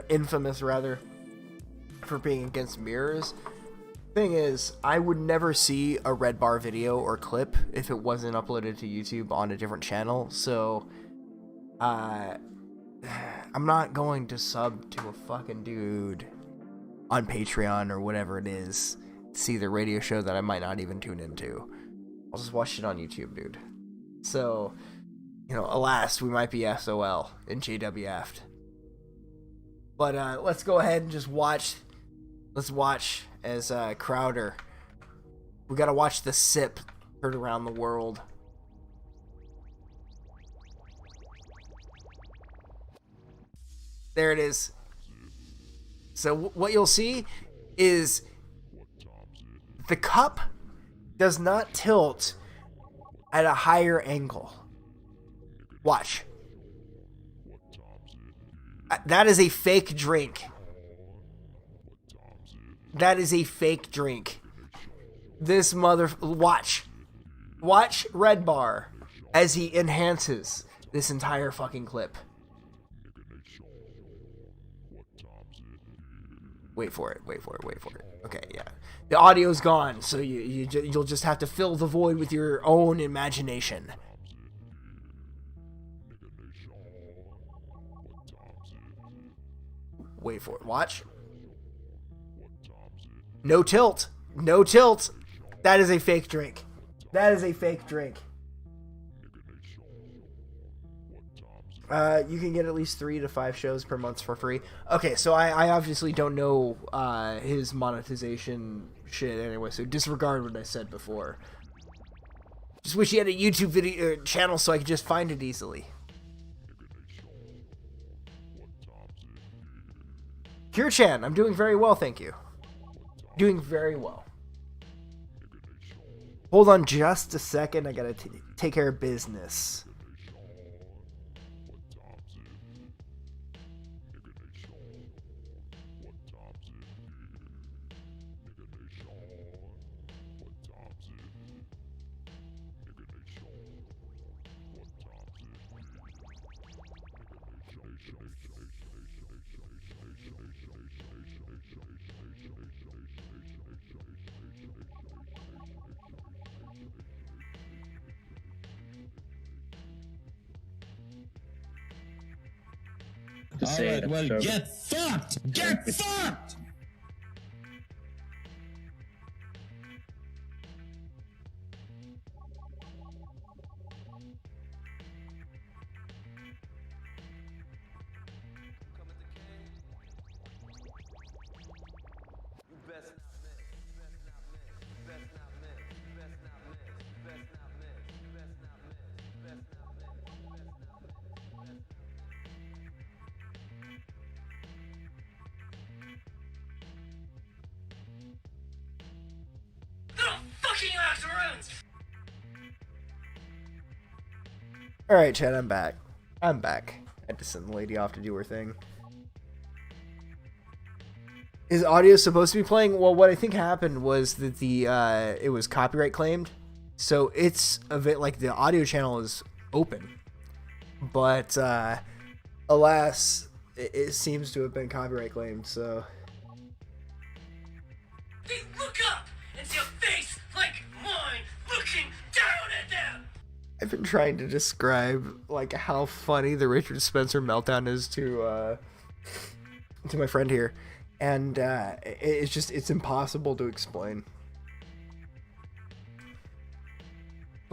infamous rather, for being against mirrors. Thing is, I would never see a Red Bar video or clip if it wasn't uploaded to YouTube on a different channel, so... I'm not going to sub to a fucking dude on Patreon or whatever it is to see the radio show that I might not even tune into. I'll just watch it on YouTube, dude. So, you know, alas, we might be SOL and JWF'd. But let's go ahead and just watch. Let's watch as Crowder. We gotta watch the SIP heard around the world. There it is. So what you'll see is the cup does not tilt at a higher angle. Watch. That is a fake drink. That is a fake drink. This watch. Watch Red Bar as he enhances this entire fucking clip. Wait for it. Okay, yeah. The audio's gone, so you'll just have to fill the void with your own imagination. Wait for it. Watch. No tilt. No tilt. That is a fake drink. That is a fake drink. You can get at least 3 to 5 shows per month for free. Okay, so I obviously don't know his monetization shit anyway, so disregard what I said before. Just wish he had a YouTube video channel so I could just find it easily. Cure-chan, I'm doing very well, thank you. Doing very well. Hold on just a second, I gotta take care of business. Alright, well, get fucked! Get fucked! Alright, Chad, I'm back. I had to send the lady off to do her thing. Is audio supposed to be playing? Well, what I think happened was that it was copyright claimed. So it's a bit like the audio channel is open. But, alas, it seems to have been copyright claimed, so... They look up and see a face like mine looking down at them! I've been trying to describe like how funny the Richard Spencer meltdown is to my friend here, and it's impossible to explain.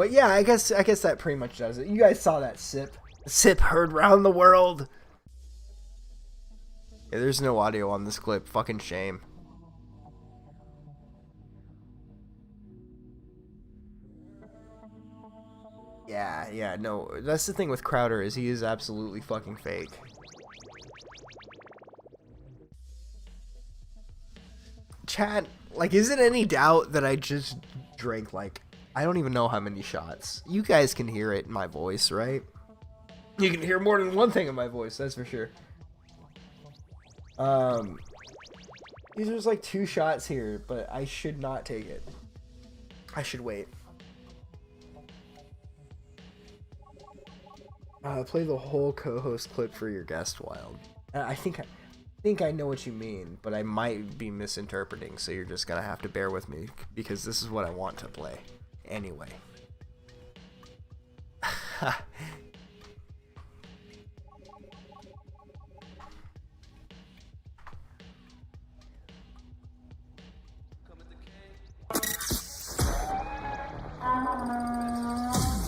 But yeah, I guess that pretty much does it. You guys saw that sip. Sip heard round the world. Yeah, there's no audio on this clip. Fucking shame. Yeah, no. That's the thing with Crowder, is he is absolutely fucking fake. Chat, like, is it any doubt that I just drank, like, I don't even know how many shots. You guys can hear it in my voice, right? You can hear more than one thing in my voice, that's for sure. There's like 2 shots here, but I should not take it. I should wait. Play the whole co-host clip for your guest, Wild. I think I know what you mean, but I might be misinterpreting, so you're just gonna have to bear with me, because this is what I want to play. Anyway.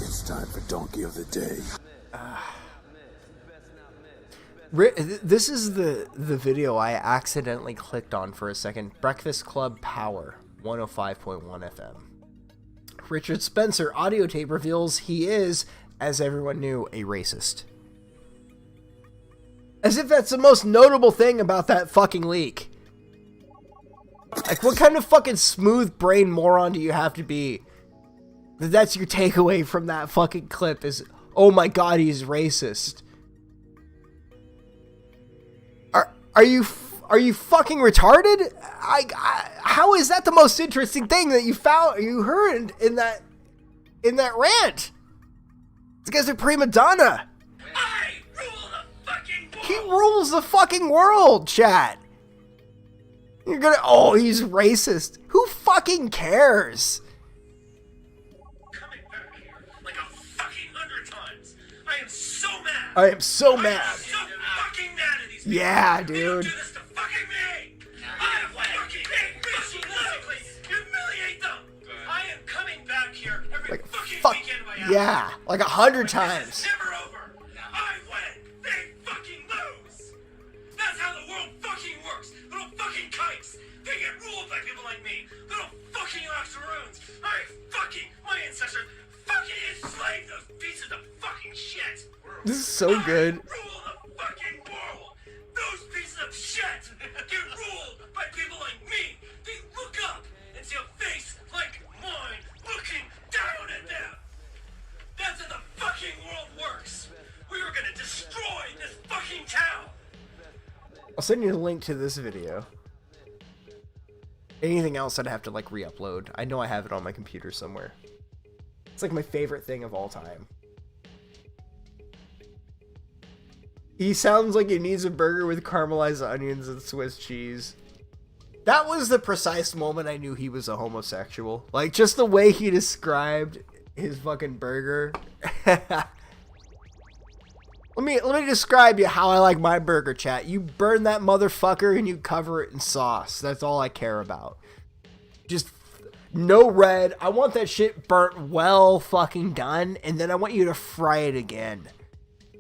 It's time for Donkey of the Day. This is the video I accidentally clicked on for a second. Breakfast Club Power, 105.1 FM. Richard Spencer audio tape reveals he is, as everyone knew, a racist. As if that's the most notable thing about that fucking leak. Like, what kind of fucking smooth brain moron do you have to be? That's your takeaway from that fucking clip is, oh my god, he's racist. Are you fucking retarded? How is that the most interesting thing that you heard in that rant? This guy's a prima donna. I rule the fucking world. He rules the fucking world, chat. You're gonna, oh, he's racist. Who fucking cares? Coming back here like a fucking 100 times. I am so mad. I am so mad. I am so fucking mad at these people. Yeah, They don't dude. do this to fucking me. I fucking physically humiliate them. I am coming back here every Like, fucking fuck, weekend if I have to. yeah, like 100 times. It's never over. I win. They fucking lose. That's how the world fucking works. Little fucking kikes. They get ruled by people like me. Little fucking octoroons. My ancestors fucking enslaved those pieces of fucking shit. This is so good. Rule the fucking world. Those pieces of shit get ruled by people like me. They look up and see a face like mine looking down at them. That's how the fucking world works. We are gonna destroy this fucking town. I'll send you a link to this video. Anything else I'd have to like re-upload. I know I have it on my computer somewhere. It's like my favorite thing of all time. He sounds like he needs a burger with caramelized onions and Swiss cheese. That was the precise moment I knew he was a homosexual. Like, just the way he described his fucking burger. Let me describe you how I like my burger, chat. You burn that motherfucker and you cover it in sauce. That's all I care about. Just no red. I want that shit burnt well fucking done, and then I want you to fry it again.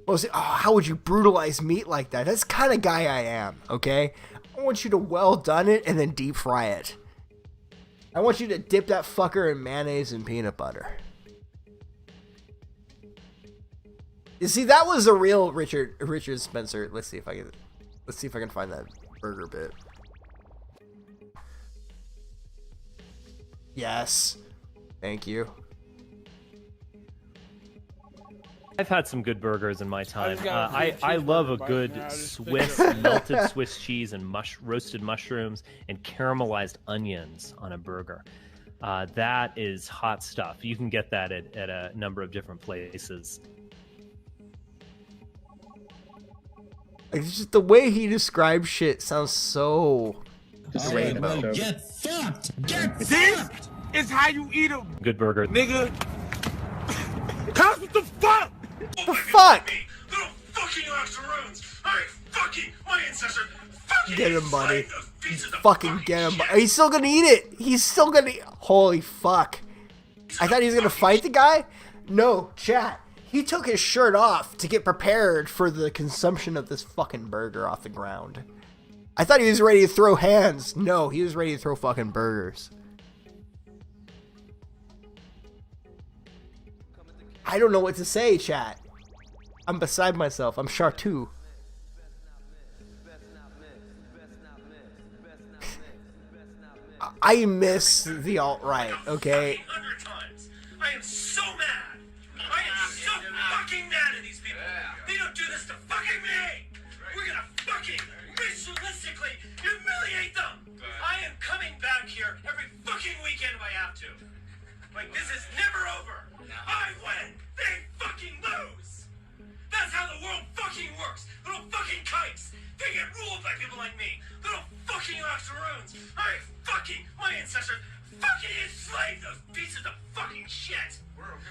Oh, how would you brutalize meat like that? That's the kind of guy I am, okay? I want you to well done it and then deep fry it. I want you to dip that fucker in mayonnaise and peanut butter. You see, that was a real Richard Spencer. Let's see if I can find that burger bit. Yes. Thank you. I've had some good burgers in my time. I love a good Swiss melted Swiss cheese and roasted mushrooms and caramelized onions on a burger. That is hot stuff. You can get that at a number of different places. Like, just the way he describes shit sounds so rainbow. Get fucked! Get This fucked! is how you eat a Good burger. nigga. Cuz what the fuck? The fuck? Little fucking octoroons! My ancestors fucking Get him, buddy. enslaved those pieces of Fucking get him. He's still gonna eat it. He's still gonna. Holy fuck. I thought he was gonna fight the guy. No, chat. He took his shirt off to get prepared for the consumption of this fucking burger off the ground. I thought he was ready to throw hands. No, he was ready to throw fucking burgers. I don't know what to say, chat. I'm beside myself. I'm Chartu. I miss the alt-right, okay? I am so mad. I am so fucking mad at these people. They don't do this to fucking me. We're gonna fucking ritualistically humiliate them. I am coming back here every fucking weekend if I have to. Like, this is never over. I win. They fucking lose. That's how the world fucking works. Little fucking kites. They get ruled by people like me. Little fucking octoroons. My ancestors fucking enslaved those pieces of fucking shit.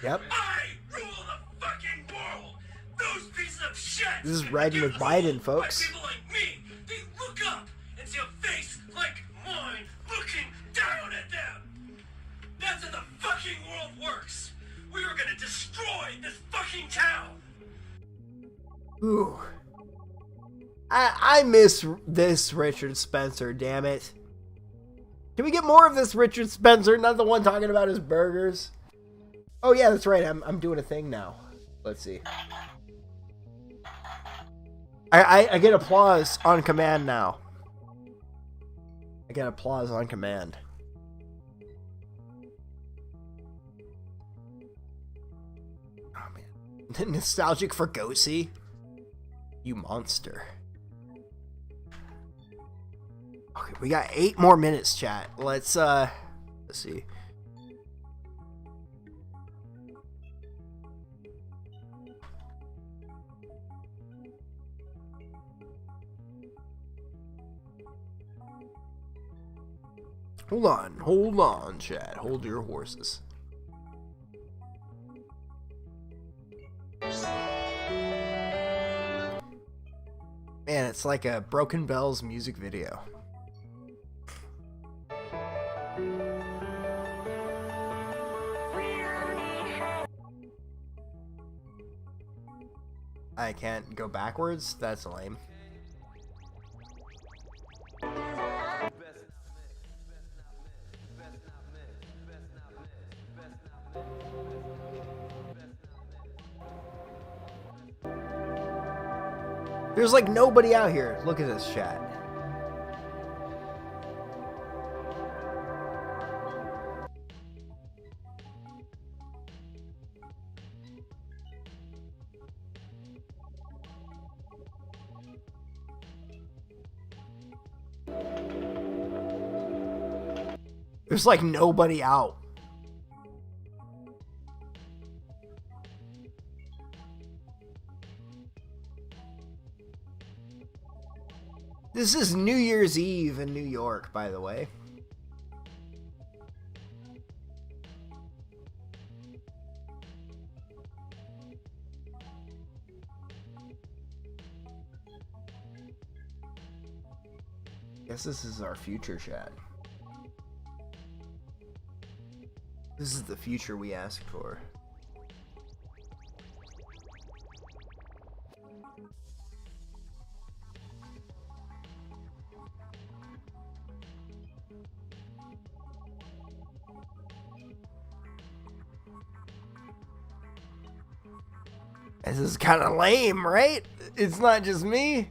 Yep. I rule the fucking world. Those pieces of shit. This is riding with Biden, folks. People like me, they look up and see a face like mine looking down at them. That's how the fucking world works. We are gonna destroy this fucking town. Ooh. I miss this Richard Spencer, damn it. Can we get more of this Richard Spencer, not the one talking about his burgers? Oh yeah, that's right, I'm doing a thing now. Let's see. I get applause on command now. I get applause on command. Oh man. Nostalgic for Gosi? You monster. Okay, we got 8 more minutes, chat. Let's see. Hold on, chat. Hold your horses. Man, it's like a Broken Bells music video. I can't go backwards? That's lame. There's like nobody out here. Look at this chat. There's like nobody out. This is New Year's Eve in New York, by the way. Guess this is our future, chat. This is the future we asked for. This is kind of lame, right? It's not just me.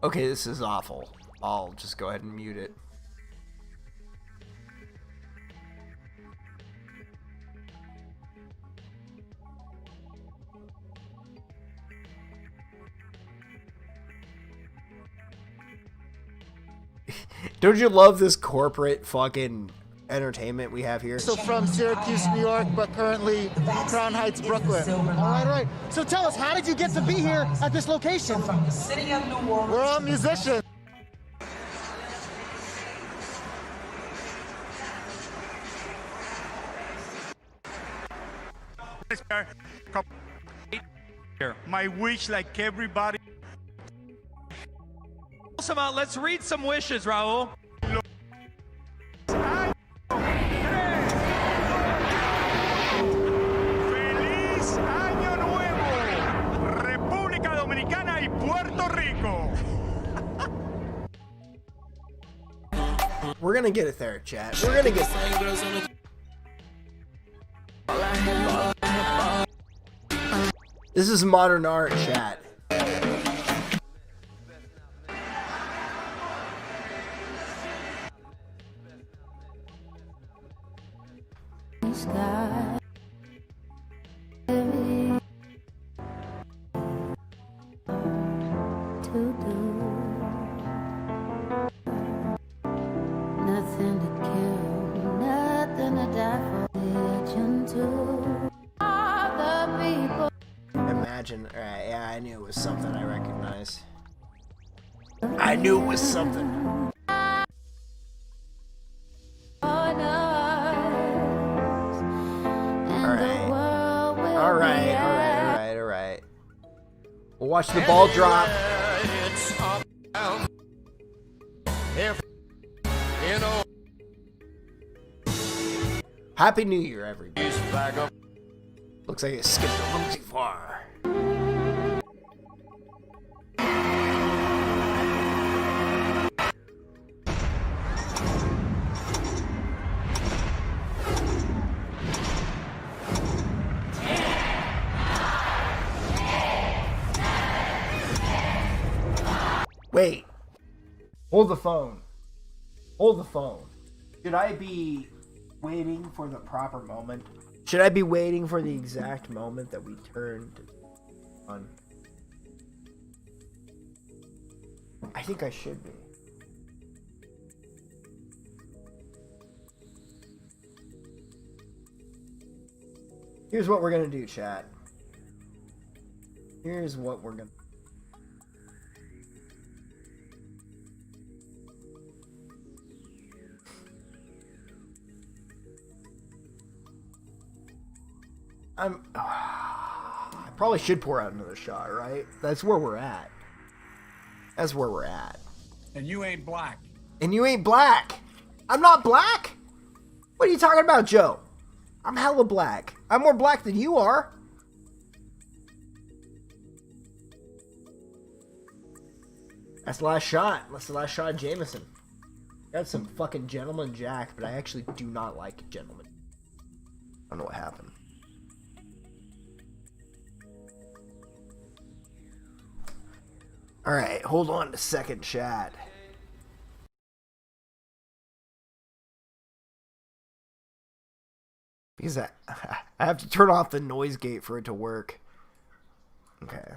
Okay, this is awful. I'll just go ahead and mute it. Don't you love this corporate fucking entertainment we have here? So from Syracuse, New York, but currently Crown Heights, Brooklyn. All right. So tell us, how did you get to be here at this location? From the city of New Orleans. We're all musicians. My wish, like everybody. Let's read some wishes, Raul. Feliz Año Nuevo, República Dominicana y Puerto Rico. We're gonna get it there, chat. We're gonna get there. This is modern art, chat. Nothing to kill, nothing to die for. Religion to other people. Imagine. Alright, yeah, I knew it was something I recognize. I knew it was something. Alright. We'll watch the ball drop. Happy New Year, everybody. Looks like it skipped a little too far. Wait. Hold the phone. Hold the phone. Should I be waiting for the proper moment? Should I be waiting for the exact moment that we turned on? I think I should be. Here's what we're gonna do, chat. Here's what we're gonna... I probably should pour out another shot, right? That's where we're at. That's where we're at. And you ain't black. And you ain't black. I'm not black? What are you talking about, Joe? I'm hella black. I'm more black than you are. That's the last shot. That's the last shot of Jameson. Got some fucking Gentleman Jack, but I actually do not like Gentleman. I don't know what happened. Alright, hold on a second, chat. Because I have to turn off the noise gate for it to work. Okay.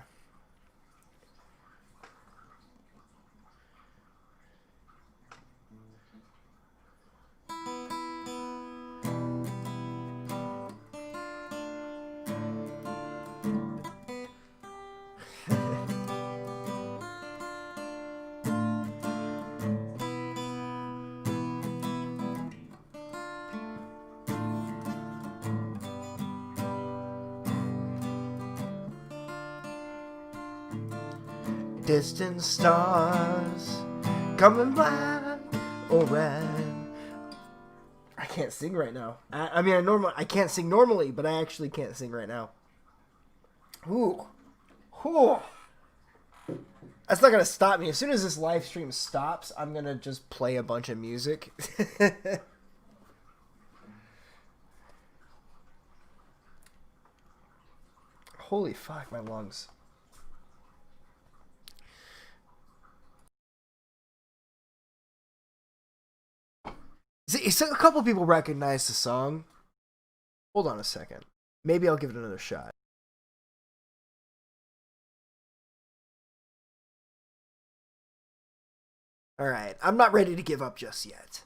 Distant stars coming black or red. I can't sing right now. I mean, I can't sing normally, but I actually can't sing right now. Ooh. Ooh. That's not gonna stop me. As soon as this live stream stops, I'm gonna just play a bunch of music. Holy fuck, my lungs. See, so a couple people recognize the song. Hold on a second. Maybe I'll give it another shot. Alright, I'm not ready to give up just yet.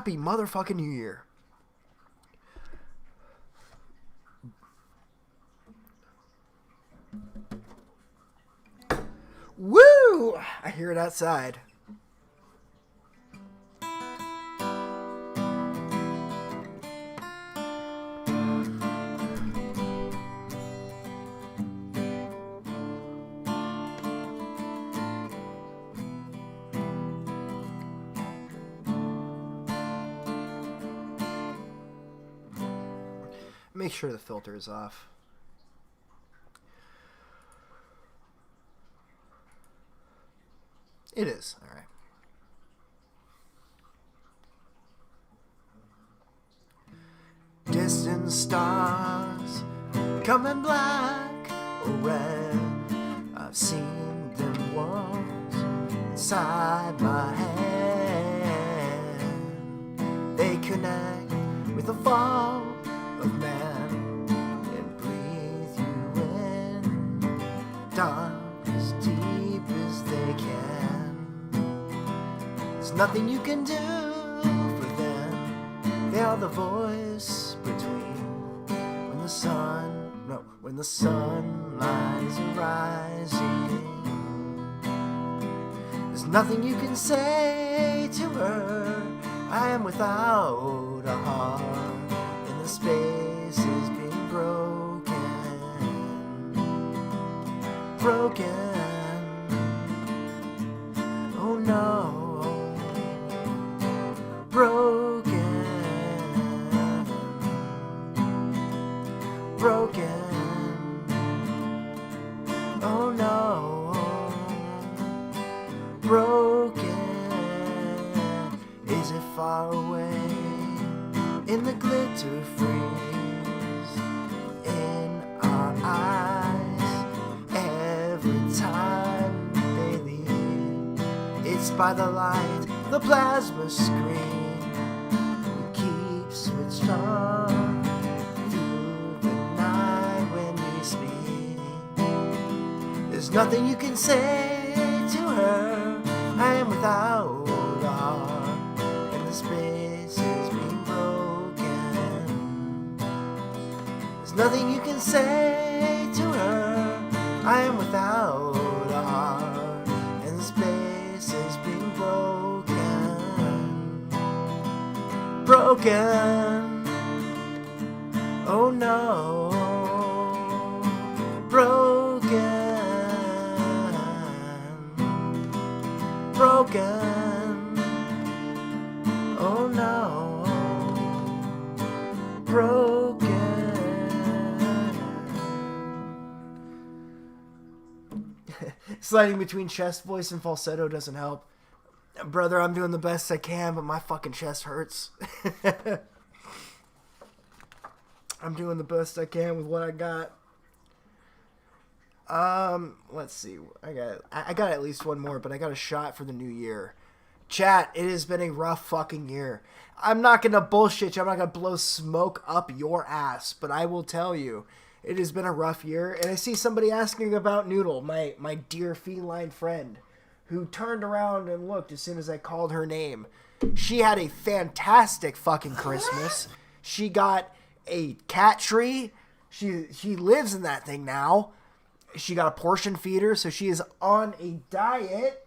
happy motherfucking New Year. Woo! I hear it outside. Make sure the filter is off. It is. All right. Distant stars, coming black or red. I've seen them once inside my head. They connect with the fall of man and breathe you in, dark as deep as they can. There's nothing you can do for them. They are the voice between when the sun lies rising. There's nothing you can say to her. I am without a heart, and the space is being broken. Oh no. Broken. Oh no. Broken. Is it far away in the glitter freeze in our eyes every time they leave? It's by the light, the plasma screen we keep switched on through the night when we speak. There's nothing you can say to her. I am without a heart, and the space is being broken. There's nothing you can say to her. I am without a heart, and the space is being broken. Oh no. Broken. Oh no. Sliding between chest voice and falsetto doesn't help. Brother, I'm doing the best I can, but my fucking chest hurts. I'm doing the best I can with what I got. Let's see. I got at least one more, but I got a shot for the new year. Chat, it has been a rough fucking year. I'm not gonna bullshit you. I'm not gonna blow smoke up your ass, but I will tell you, it has been a rough year. And I see somebody asking about Noodle, my dear feline friend, who turned around and looked as soon as I called her name. She had a fantastic fucking Christmas. She got a cat tree. She lives in that thing now. She got a portion feeder, so she is on a diet.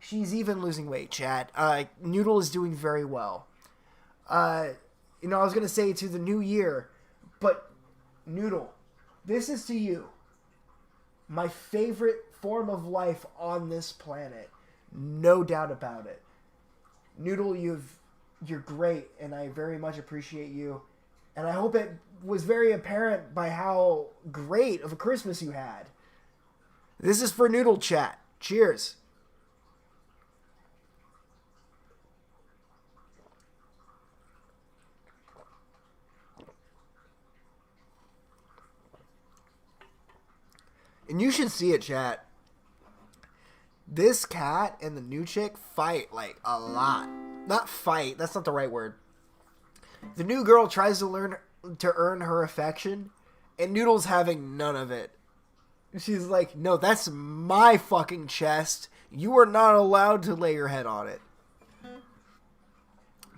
She's even losing weight, chat. Noodle is doing very well. I was going to say to the new year, but Noodle, this is to you. My favorite form of life on this planet. No doubt about it. Noodle, you're great, and I very much appreciate you. And I hope it was very apparent by how great of a Christmas you had. This is for Noodle Chat. Cheers. And you should see it, chat. This cat and the new chick fight like a lot. Not fight, that's not the right word. The new girl tries to earn her affection, and Noodle's having none of it. She's like, no, that's my fucking chest. You are not allowed to lay your head on it.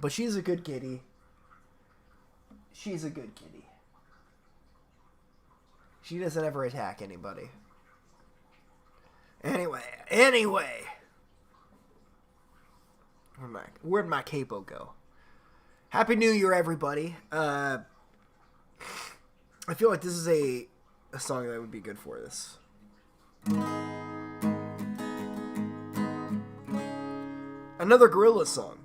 But she's a good kitty. She's a good kitty. She doesn't ever attack anybody. Anyway. Where'd my capo go? Happy New Year, everybody. I feel like this is a song that would be good for this. Another Gorillaz song.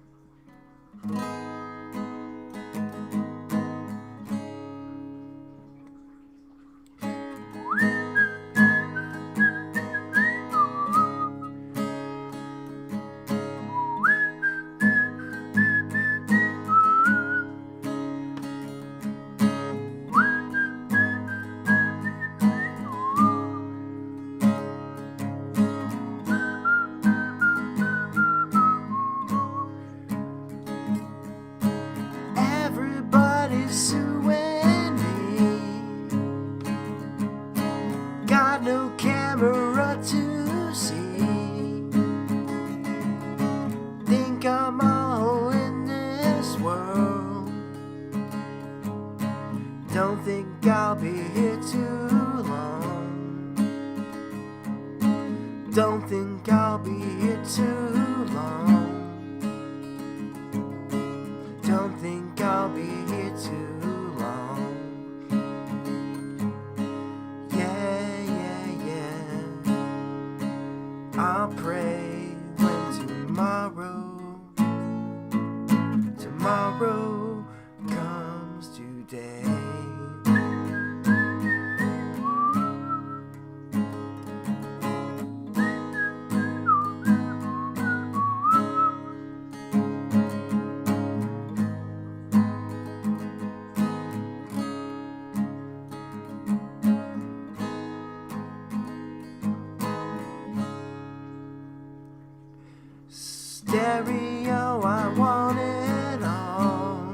Stereo, I want it all.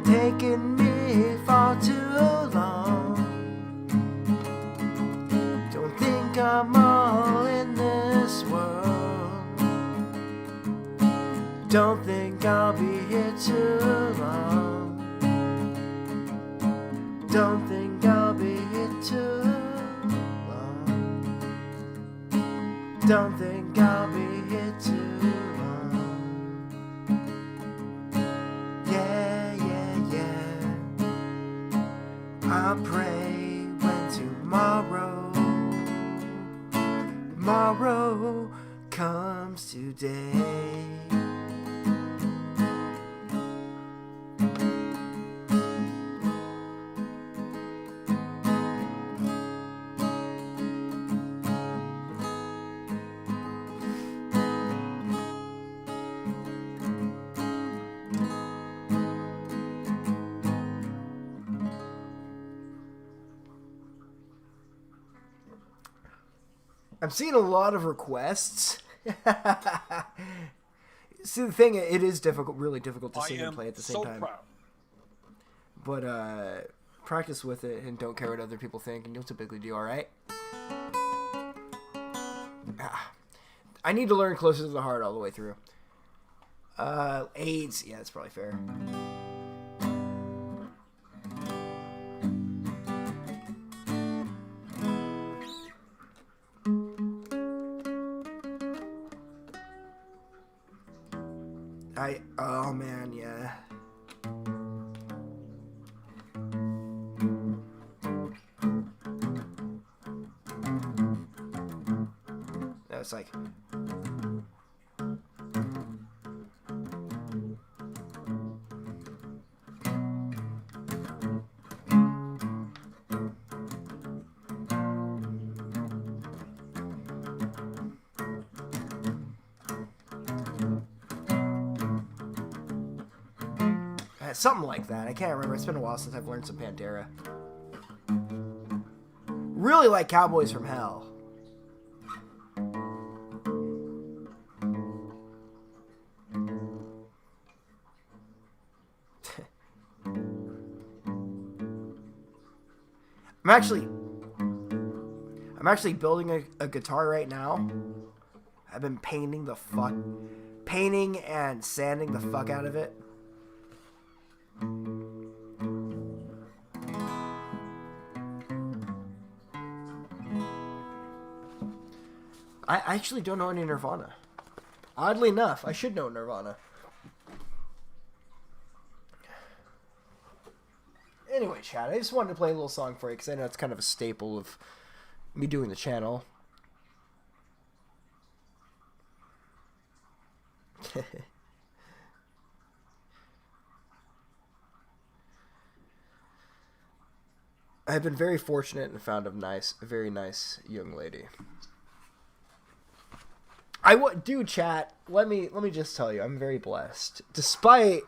Taking me far too long. Don't think I'm all in this world. Don't think I'll be here too long. Don't think I'll be here too long. Don't think I'll be here too long. Yeah, yeah, yeah. I pray when tomorrow comes today. I'm seeing a lot of requests. See, the thing, it is difficult, really difficult to sing and play at the same time. Proud. But practice with it and don't care what other people think, and you'll typically do all right. I need to learn Closer to the Heart all the way through. AIDS, yeah, that's probably fair. Oh man, yeah. That's like. Something like that. I can't remember. It's been a while since I've learned some Pantera. Really like Cowboys from Hell. I'm actually building a guitar right now. I've been painting painting and sanding the fuck out of it. I actually don't know any Nirvana. Oddly enough, I should know Nirvana. Anyway, chat, I just wanted to play a little song for you because I know it's kind of a staple of me doing the channel. I've been very fortunate and found a very nice young lady. Dude, chat, let me just tell you, I'm very blessed. Despite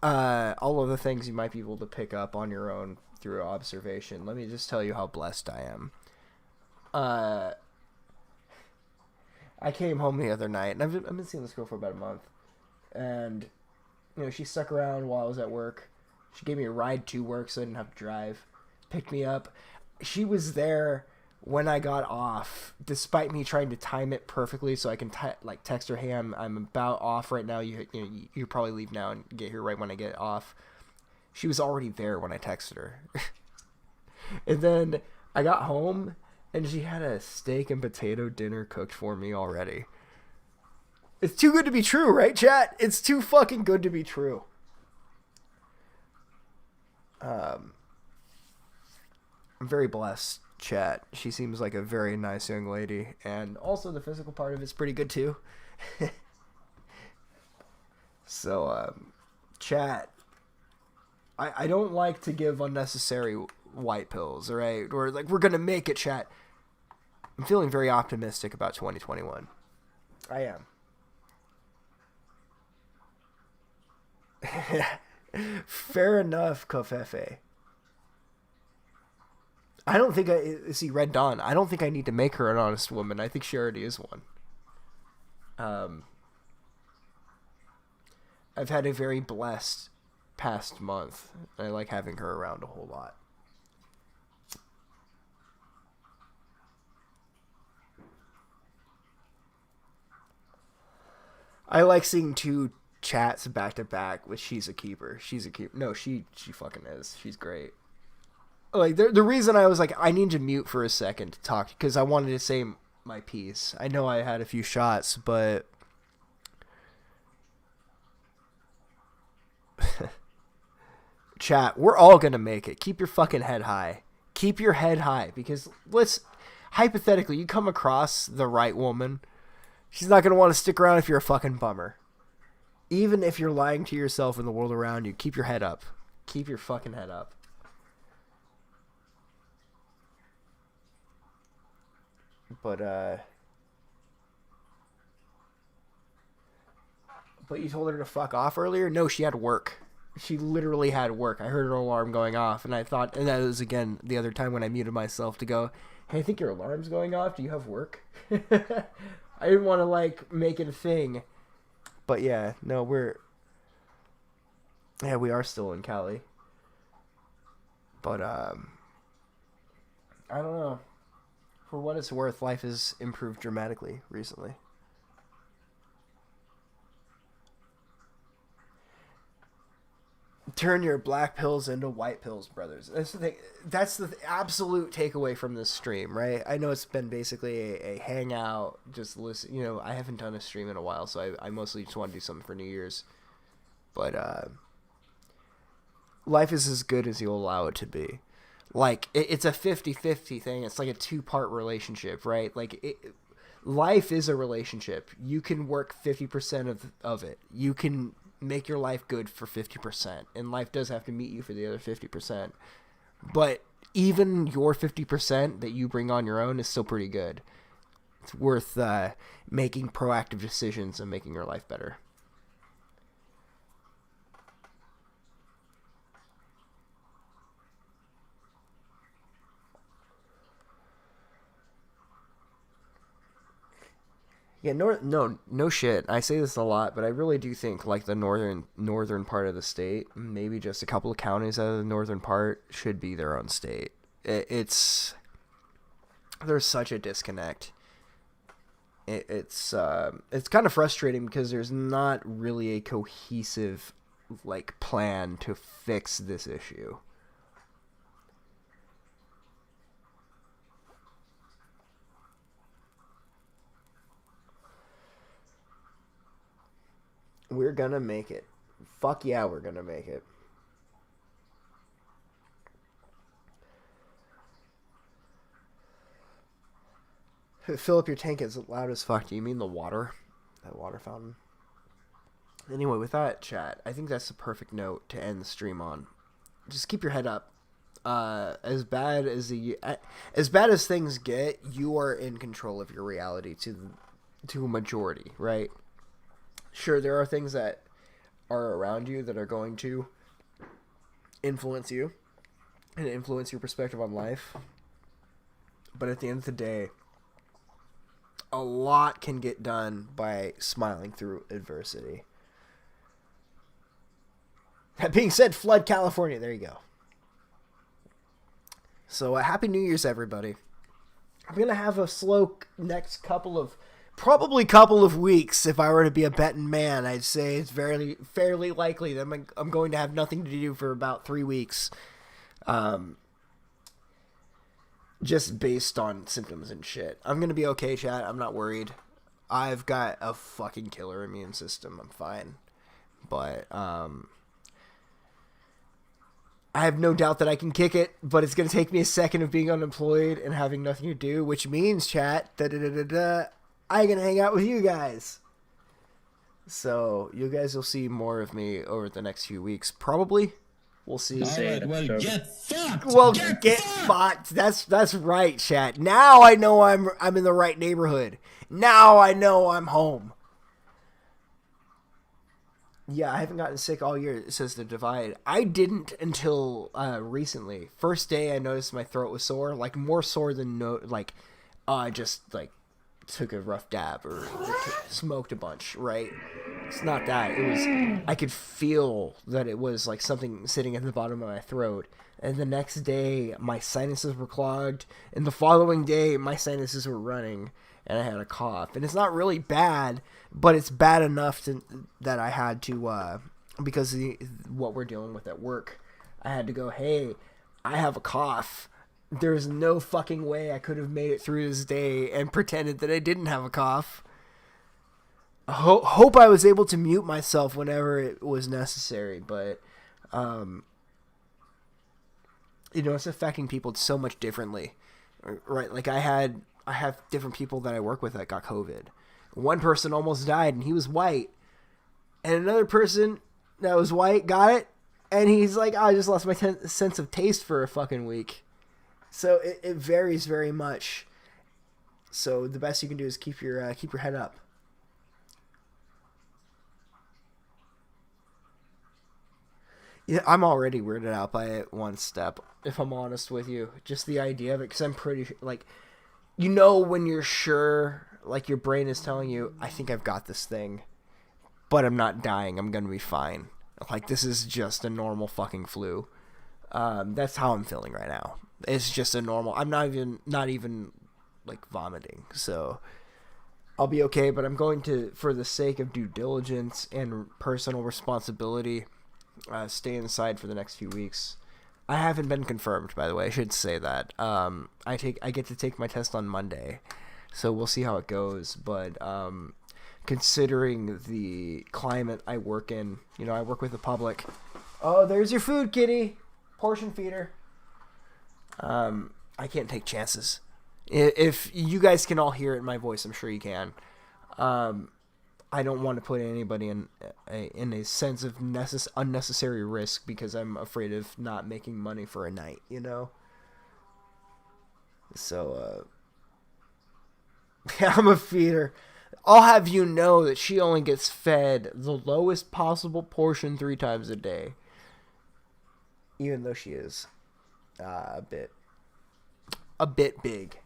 all of the things you might be able to pick up on your own through observation, let me just tell you how blessed I am. I came home the other night, and I've been seeing this girl for about a month, and she stuck around while I was at work. She gave me a ride to work so I didn't have to drive. Picked me up. She was there when I got off, despite me trying to time it perfectly so I can text her, hey, I'm about off right now. You probably leave now and get here right when I get off. She was already there when I texted her. And then I got home and she had a steak and potato dinner cooked for me already. It's too good to be true, right, chat? It's too fucking good to be true. I'm very blessed, chat. She seems like a very nice young lady, and also the physical part of it's pretty good too. So, chat, I don't like to give unnecessary white pills, alright? Or like, we're gonna make it, chat. I'm feeling very optimistic about 2021. I am. Fair enough, Kofefe. I don't think see Red Dawn. I don't think I need to make her an honest woman. I think she already is one. I've had a very blessed past month. I like having her around a whole lot. I like seeing two chats back to back with She's a Keeper. She's a keeper. No, she fucking is. She's great. Like, the reason I was like, I need to mute for a second to talk, because I wanted to say my piece. I know I had a few shots, but chat, we're all gonna make it. Keep your fucking head high. Keep your head high, because hypothetically, you come across the right woman, she's not gonna want to stick around if you're a fucking bummer. Even if you're lying to yourself and the world around you, keep your head up. Keep your fucking head up. But you told her to fuck off earlier? No, she had work. She literally had work. I heard her alarm going off, and I thought, and that was again the other time when I muted myself to go, hey, I think your alarm's going off. Do you have work? I didn't want to like make it a thing. But yeah, no, we are still in Cali. But I don't know. For what it's worth, life has improved dramatically recently. Turn your black pills into white pills, brothers. That's the thing. That's the absolute takeaway from this stream, right? I know it's been basically a hangout, just listen. I haven't done a stream in a while, so I mostly just want to do something for New Year's. But life is as good as you'll allow it to be. Like, it's a 50-50 thing. It's like a two-part relationship, right? Like, life is a relationship. You can work 50% of it. You can make your life good for 50%, and life does have to meet you for the other 50%. But even your 50% that you bring on your own is still pretty good. It's worth making proactive decisions and making your life better. Yeah, no shit. I say this a lot, but I really do think like the northern part of the state, maybe just a couple of counties out of the northern part, should be their own state. There's such a disconnect it's kind of frustrating because there's not really a cohesive like plan to fix this issue. We're gonna make it. Fuck yeah, we're gonna make it. Fill up your tank as loud as fuck. Do you mean the water? That water fountain? Anyway, with that, chat, I think that's the perfect note to end the stream on. Just keep your head up. As bad as things get, you are in control of your reality to a majority, right? Sure, there are things that are around you that are going to influence you and influence your perspective on life. But at the end of the day, a lot can get done by smiling through adversity. That being said, flood California. There you go. So, Happy New Year's, everybody. I'm going to have a slow next couple of weeks. If I were to be a betting man, I'd say it's fairly likely that I'm going to have nothing to do for about 3 weeks. Just based on symptoms and shit. I'm going to be okay, chat. I'm not worried. I've got a fucking killer immune system. I'm fine. But, I have no doubt that I can kick it, but it's going to take me a second of being unemployed and having nothing to do, which means, chat, I'm going to hang out with you guys. So, you guys will see more of me over the next few weeks. Probably. We'll see. All right, well, get fucked. Well, get fucked. That's right, chat. Now I know I'm in the right neighborhood. Now I know I'm home. Yeah, I haven't gotten sick all year, says The Divide. I didn't until recently. First day I noticed my throat was sore, like more sore than I just like took a rough dab or smoked a bunch, right? It's not that. It was, I could feel that it was like something sitting at the bottom of my throat. And the next day my sinuses were clogged, and the following day my sinuses were running and I had a cough. And it's not really bad, but it's bad enough that I had to, because of what we're dealing with at work, I had to go, hey, I have a cough. There's no fucking way I could have made it through this day and pretended that I didn't have a cough. Hope I was able to mute myself whenever it was necessary, but, it's affecting people so much differently, right? Like I have different people that I work with that got COVID. One person almost died, and he was white. And another person that was white got it, and he's like, I just lost my sense of taste for a fucking week. So it varies very much. So the best you can do is keep your head up. Yeah, I'm already weirded out by it one step, if I'm honest with you. Just the idea of it, because I'm pretty like, when you're sure, like your brain is telling you, I think I've got this thing, but I'm not dying. I'm gonna be fine. Like this is just a normal fucking flu. That's how I'm feeling right now. It's just a normal. I'm not even like vomiting, so I'll be okay. But I'm going to, for the sake of due diligence and personal responsibility, stay inside for the next few weeks. I haven't been confirmed, by the way. I should say that. I get to take my test on Monday, so we'll see how it goes. But considering the climate I work in, I work with the public. Oh, there's your food, kitty. Portion feeder. I can't take chances. If you guys can all hear it in my voice, I'm sure you can. I don't want to put anybody in a sense of unnecessary risk because I'm afraid of not making money for a night, So, I'm a feeder. I'll have you know that she only gets fed the lowest possible portion 3 times a day. Even though she is a bit big.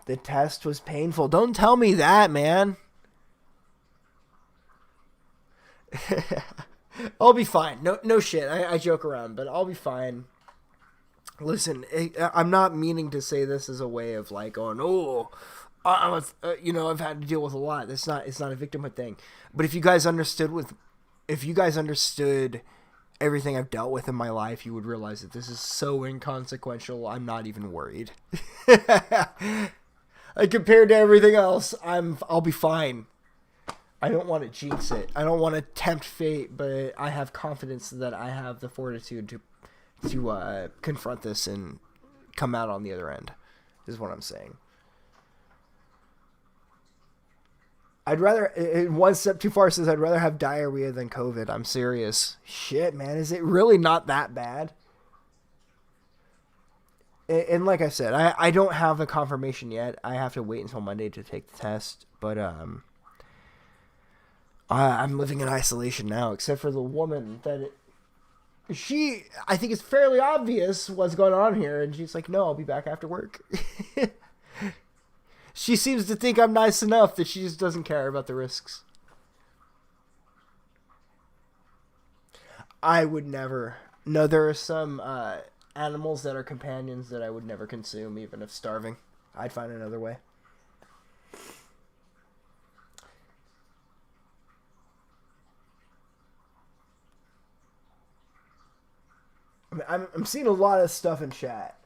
The test was painful. Don't tell me that, man. I'll be fine. No shit. I joke around, but I'll be fine. Listen, I'm not meaning to say this as a way of like going, I've had to deal with a lot. It's not a victimhood thing. But if you guys understood everything I've dealt with in my life, you would realize that this is so inconsequential. I'm not even worried. Compared to everything else, I'll be fine. I don't want to jinx it. I don't want to tempt fate, but I have confidence that I have the fortitude to confront this and come out on the other end, is what I'm saying. I'd rather, one step too far says I'd rather have diarrhea than COVID. I'm serious. Shit, man, is it really not that bad? And like I said, I don't have the confirmation yet. I have to wait until Monday to take the test, but I'm living in isolation now, except for the woman that I think it's fairly obvious what's going on here, and she's like, no, I'll be back after work. She seems to think I'm nice enough that she just doesn't care about the risks. I would never. No, there are some animals that are companions that I would never consume, even if starving. I'd find another way. I'm seeing a lot of stuff in chat.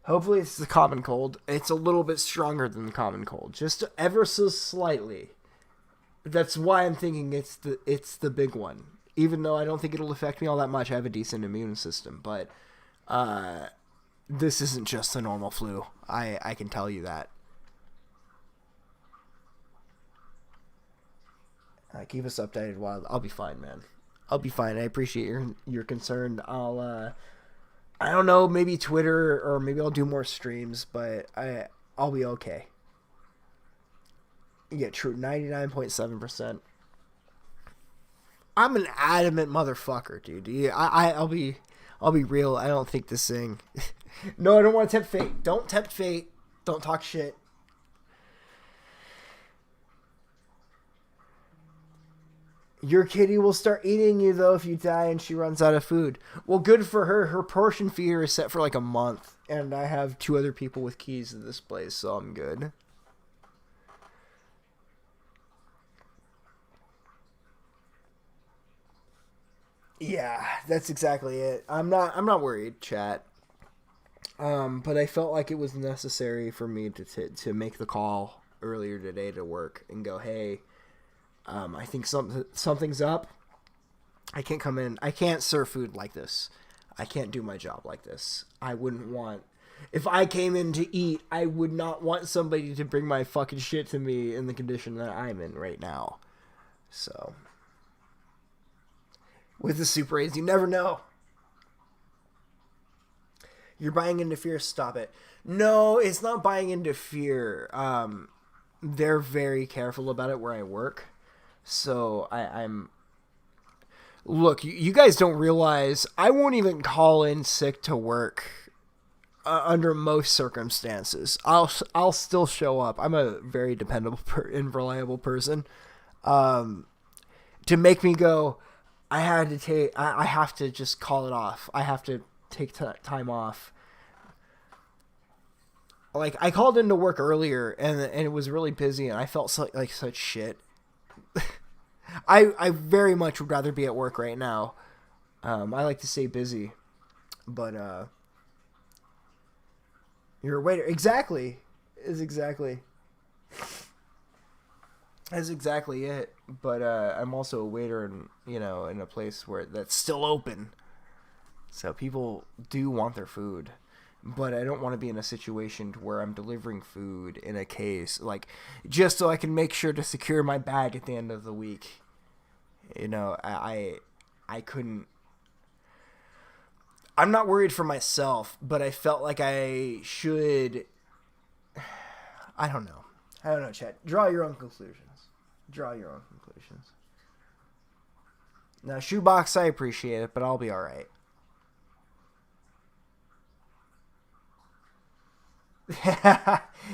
Hopefully it's the common cold. It's a little bit stronger than the common cold, just ever so slightly. That's why I'm thinking it's the big one. Even though I don't think it'll affect me all that much, I have a decent immune system. But this isn't just the normal flu. I can tell you that. Keep us updated. I'll be fine, man. I'll be fine. I appreciate your concern. I don't know, maybe Twitter, or maybe I'll do more streams, but I'll be okay. Yeah, true, 99.7%. I'm an adamant motherfucker, dude. I'll be real. I don't think this thing. No, I don't want to tempt fate. Don't tempt fate. Don't talk shit. Your kitty will start eating you, though, if you die and she runs out of food. Well, good for her. Her portion feeder is set for like a month. And I have 2 other people with keys to this place, so I'm good. Yeah, that's exactly it. I'm not worried, chat. But I felt like it was necessary for me to make the call earlier today to work and go, hey, I think something's up. I can't come in. I can't serve food like this. I can't do my job like this. I wouldn't want... If I came in to eat, I would not want somebody to bring my fucking shit to me in the condition that I'm in right now. So... With the Super A's, you never know. You're buying into fear, stop it. No, it's not buying into fear. They're very careful about it where I work. So I'm... Look, you guys don't realize I won't even call in sick to work under most circumstances. I'll still show up. I'm a very dependable and reliable person. To make me go, I have to just call it off. I have to take time off. Like, I called into work earlier and it was really busy and I felt like such shit. I very much would rather be at work right now. I like to stay busy, but you're a waiter. Exactly. That's exactly it. But I'm also a waiter in a place where that's still open. So people do want their food. But I don't want to be in a situation where I'm delivering food in a case, like, just so I can make sure to secure my bag at the end of the week. I couldn't. I'm not worried for myself, but I felt like I should. I don't know, chat. Draw your own conclusions. Now, Shoebox, I appreciate it, but I'll be alright.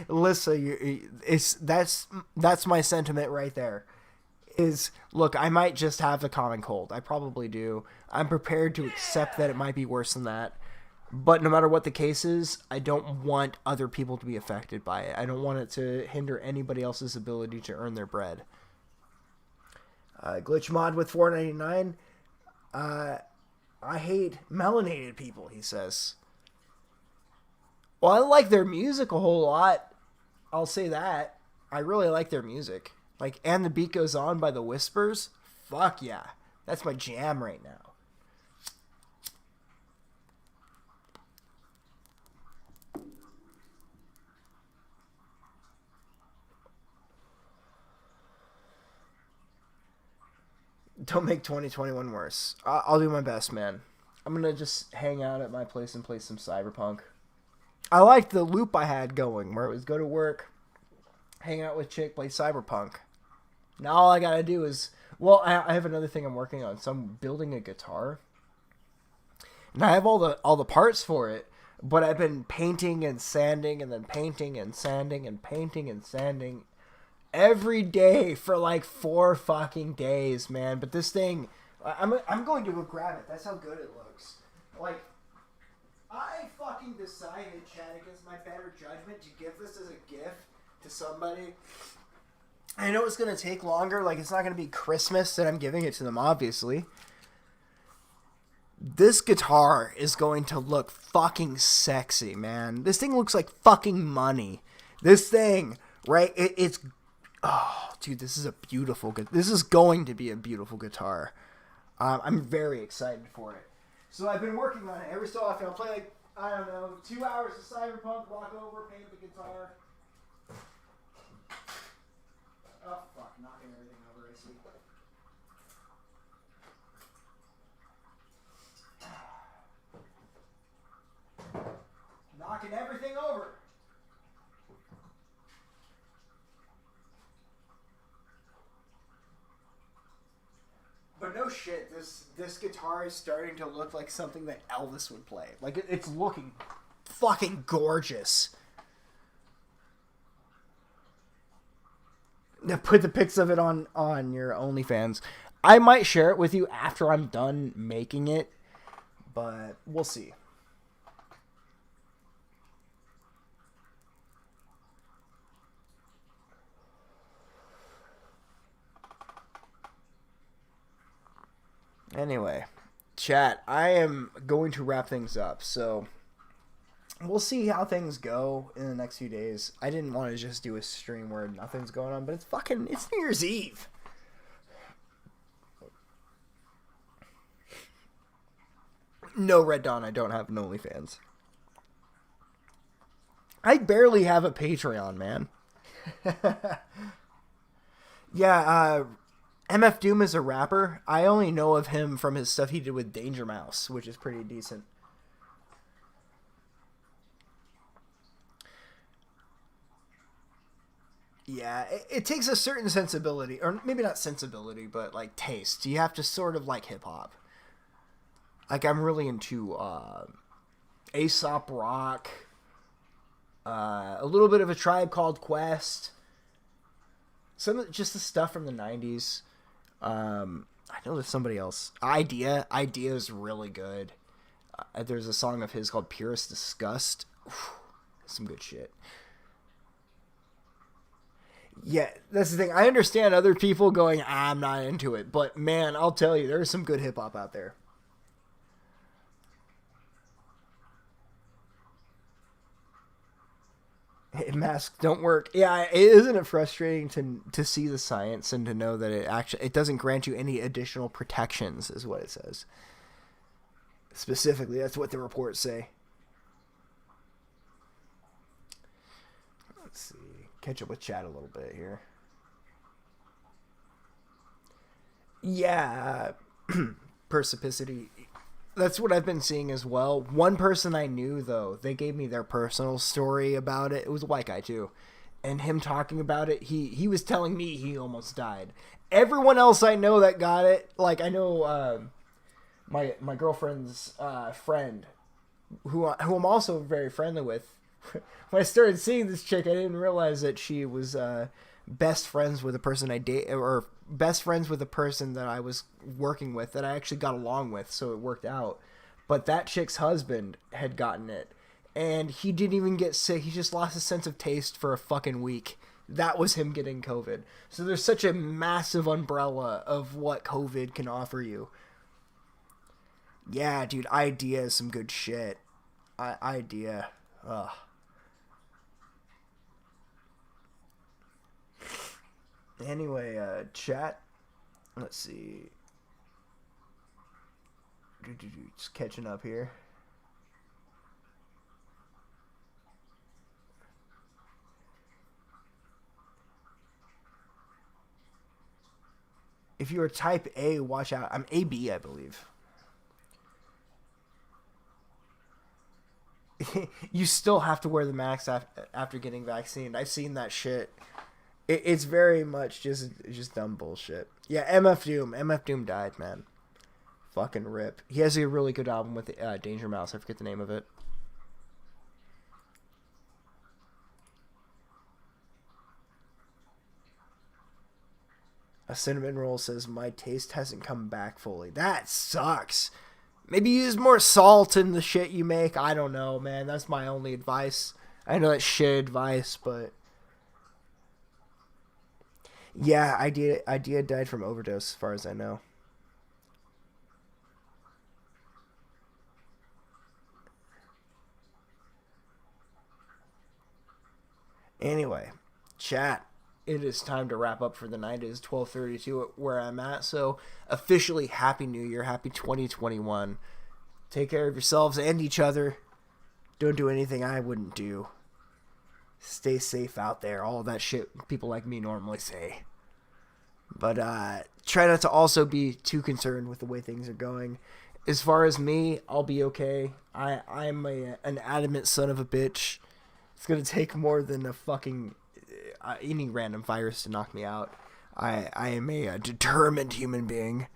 Alyssa, that's my sentiment right there. Look, I might just have the common cold. I probably do. I'm prepared to accept that it might be worse than that. But no matter what the case is, I don't want other people to be affected by it. I don't want it to hinder anybody else's ability to earn their bread. Glitch Mod with $4.99. I hate melanated people, he says. Well, I like their music a whole lot. I'll say that. I really like their music. Like, And the Beat Goes On by the Whispers. Fuck yeah. That's my jam right now. Don't make 2021 worse. I'll do my best, man. I'm going to just hang out at my place and play some Cyberpunk. I liked the loop I had going where it was go to work, hang out with chick, play Cyberpunk. Now all I got to do is... Well, I have another thing I'm working on. So I'm building a guitar. And I have all the parts for it. But I've been painting and sanding and then painting and sanding and painting and sanding every day for like 4 fucking days, man. But this thing, I'm going to go grab it. That's how good it looks. Like, I fucking decided, Chad, against my better judgment, to give this as a gift to somebody. I know it's going to take longer. Like, it's not going to be Christmas that I'm giving it to them, obviously. This guitar is going to look fucking sexy, man. This thing looks like fucking money. This thing, right? It's... Oh, dude, this is a beautiful... This is going to be a beautiful guitar. I'm very excited for it. So I've been working on it. Every so often I'll play, like, I don't know, 2 hours of Cyberpunk, walk over, paint the guitar. Oh, fuck, knocking everything over, I see. Knocking everything over. But no shit, this guitar is starting to look like something that Elvis would play. Like, it's looking fucking gorgeous. Now put the pics of it on your OnlyFans. I might share it with you after I'm done making it, but we'll see. Anyway, chat, I am going to wrap things up, so we'll see how things go in the next few days. I didn't want to just do a stream where nothing's going on, but it's New Year's Eve. No, Red Dawn, I don't have an OnlyFans. I barely have a Patreon, man. Yeah, MF Doom is a rapper. I only know of him from his stuff he did with Danger Mouse, which is pretty decent. Yeah, it takes a certain sensibility, or maybe not sensibility, but like taste. You have to sort of like hip-hop. Like, I'm really into Aesop Rock, a little bit of A Tribe Called Quest, just the stuff from the 90s. I know there's somebody else. Idea is really good. There's a song of his called Purest Disgust. Some good shit. Yeah, that's the thing. I understand other people going, I'm not into it. But, man, I'll tell you, there's some good hip-hop out there. Masks don't work. Yeah, isn't it frustrating to see the science and to know that it doesn't grant you any additional protections, is what it says. Specifically, that's what the reports say. Let's see. Catch up with chat a little bit here. Yeah, Persipicity. That's what I've been seeing as well. One person I knew, though, they gave me their personal story about it. It was a white guy, too. And him talking about it, he was telling me he almost died. Everyone else I know that got it, like, I know my girlfriend's friend, who I'm also very friendly with. When I started seeing this chick, I didn't realize that she was best friends with a person I date, or best friends with a person that I was working with that I actually got along with, so it worked out. but that chick's husband had gotten it, and he didn't even get sick. He just lost his sense of taste for a fucking week. That was him getting COVID. So there's such a massive umbrella of what COVID can offer you. Yeah, dude, Idea is some good shit. Idea. Ugh. Anyway, chat. Let's see. Just catching up here. If you are type A, watch out. I'm AB, I believe. You still have to wear the mask after getting vaccinated. I've seen that shit. It's very much just dumb bullshit. Yeah, MF Doom. MF Doom died, man. Fucking rip. He has a really good album with Danger Mouse. I forget the name of it. A cinnamon roll says, my taste hasn't come back fully. That sucks. Maybe use more salt in the shit you make. I don't know, man. That's my only advice. I know that's shit advice, but... Yeah, Idea died from overdose, as far as I know. Anyway, chat. It is time to wrap up for the night. It is 12:32 where I'm at. So, officially, Happy New Year. Happy 2021. Take care of yourselves and each other. Don't do anything I wouldn't do. Stay safe out there. All of that shit people like me normally say. But try not to also be too concerned with the way things are going. As far as me, I'll be okay. I'm an adamant son of a bitch. It's going to take more than a fucking... any random virus to knock me out. I am a determined human being.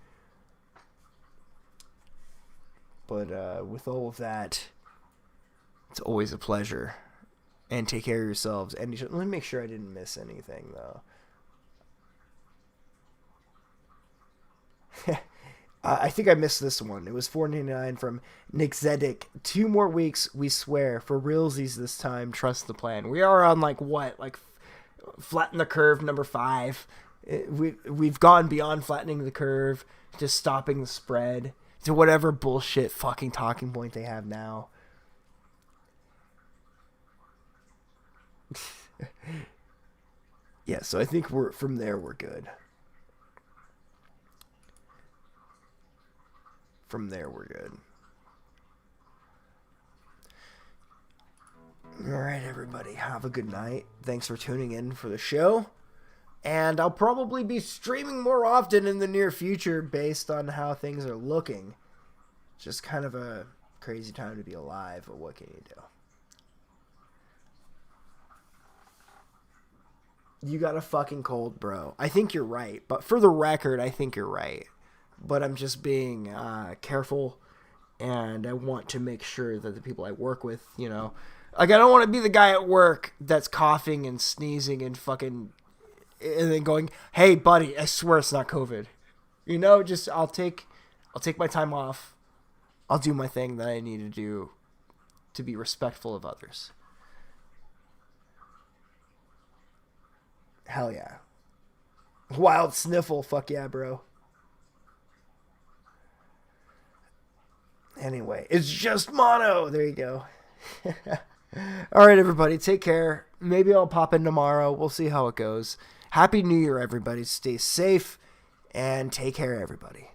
But with all of that, it's always a pleasure. And take care of yourselves. And let me make sure I didn't miss anything, though. I think I missed this one. It was $4.99 from Nick Zedek. 2 more weeks, we swear. For realsies this time, trust the plan. We are on flatten the curve number 5. We've gone beyond flattening the curve to stopping the spread to whatever bullshit fucking talking point they have now. Yeah, so I think from there we're good. From there we're good. Alright, everybody, have a good night. Thanks for tuning in for the show. And I'll probably be streaming more often in the near future based on how things are looking. Just kind of a crazy time to be alive, but what can you do? You got a fucking cold, bro. I think you're right, but for the record, I think you're right. But I'm just being careful, and I want to make sure that the people I work with, I don't want to be the guy at work that's coughing and sneezing and fucking, and then going, hey, buddy, I swear it's not COVID. I'll take my time off. I'll do my thing that I need to do to be respectful of others. Hell yeah. Wild sniffle, fuck yeah, bro. Anyway, it's just mono. There you go. All right, everybody, take care. Maybe I'll pop in tomorrow. We'll see how it goes. Happy New Year, everybody. Stay safe and take care, everybody.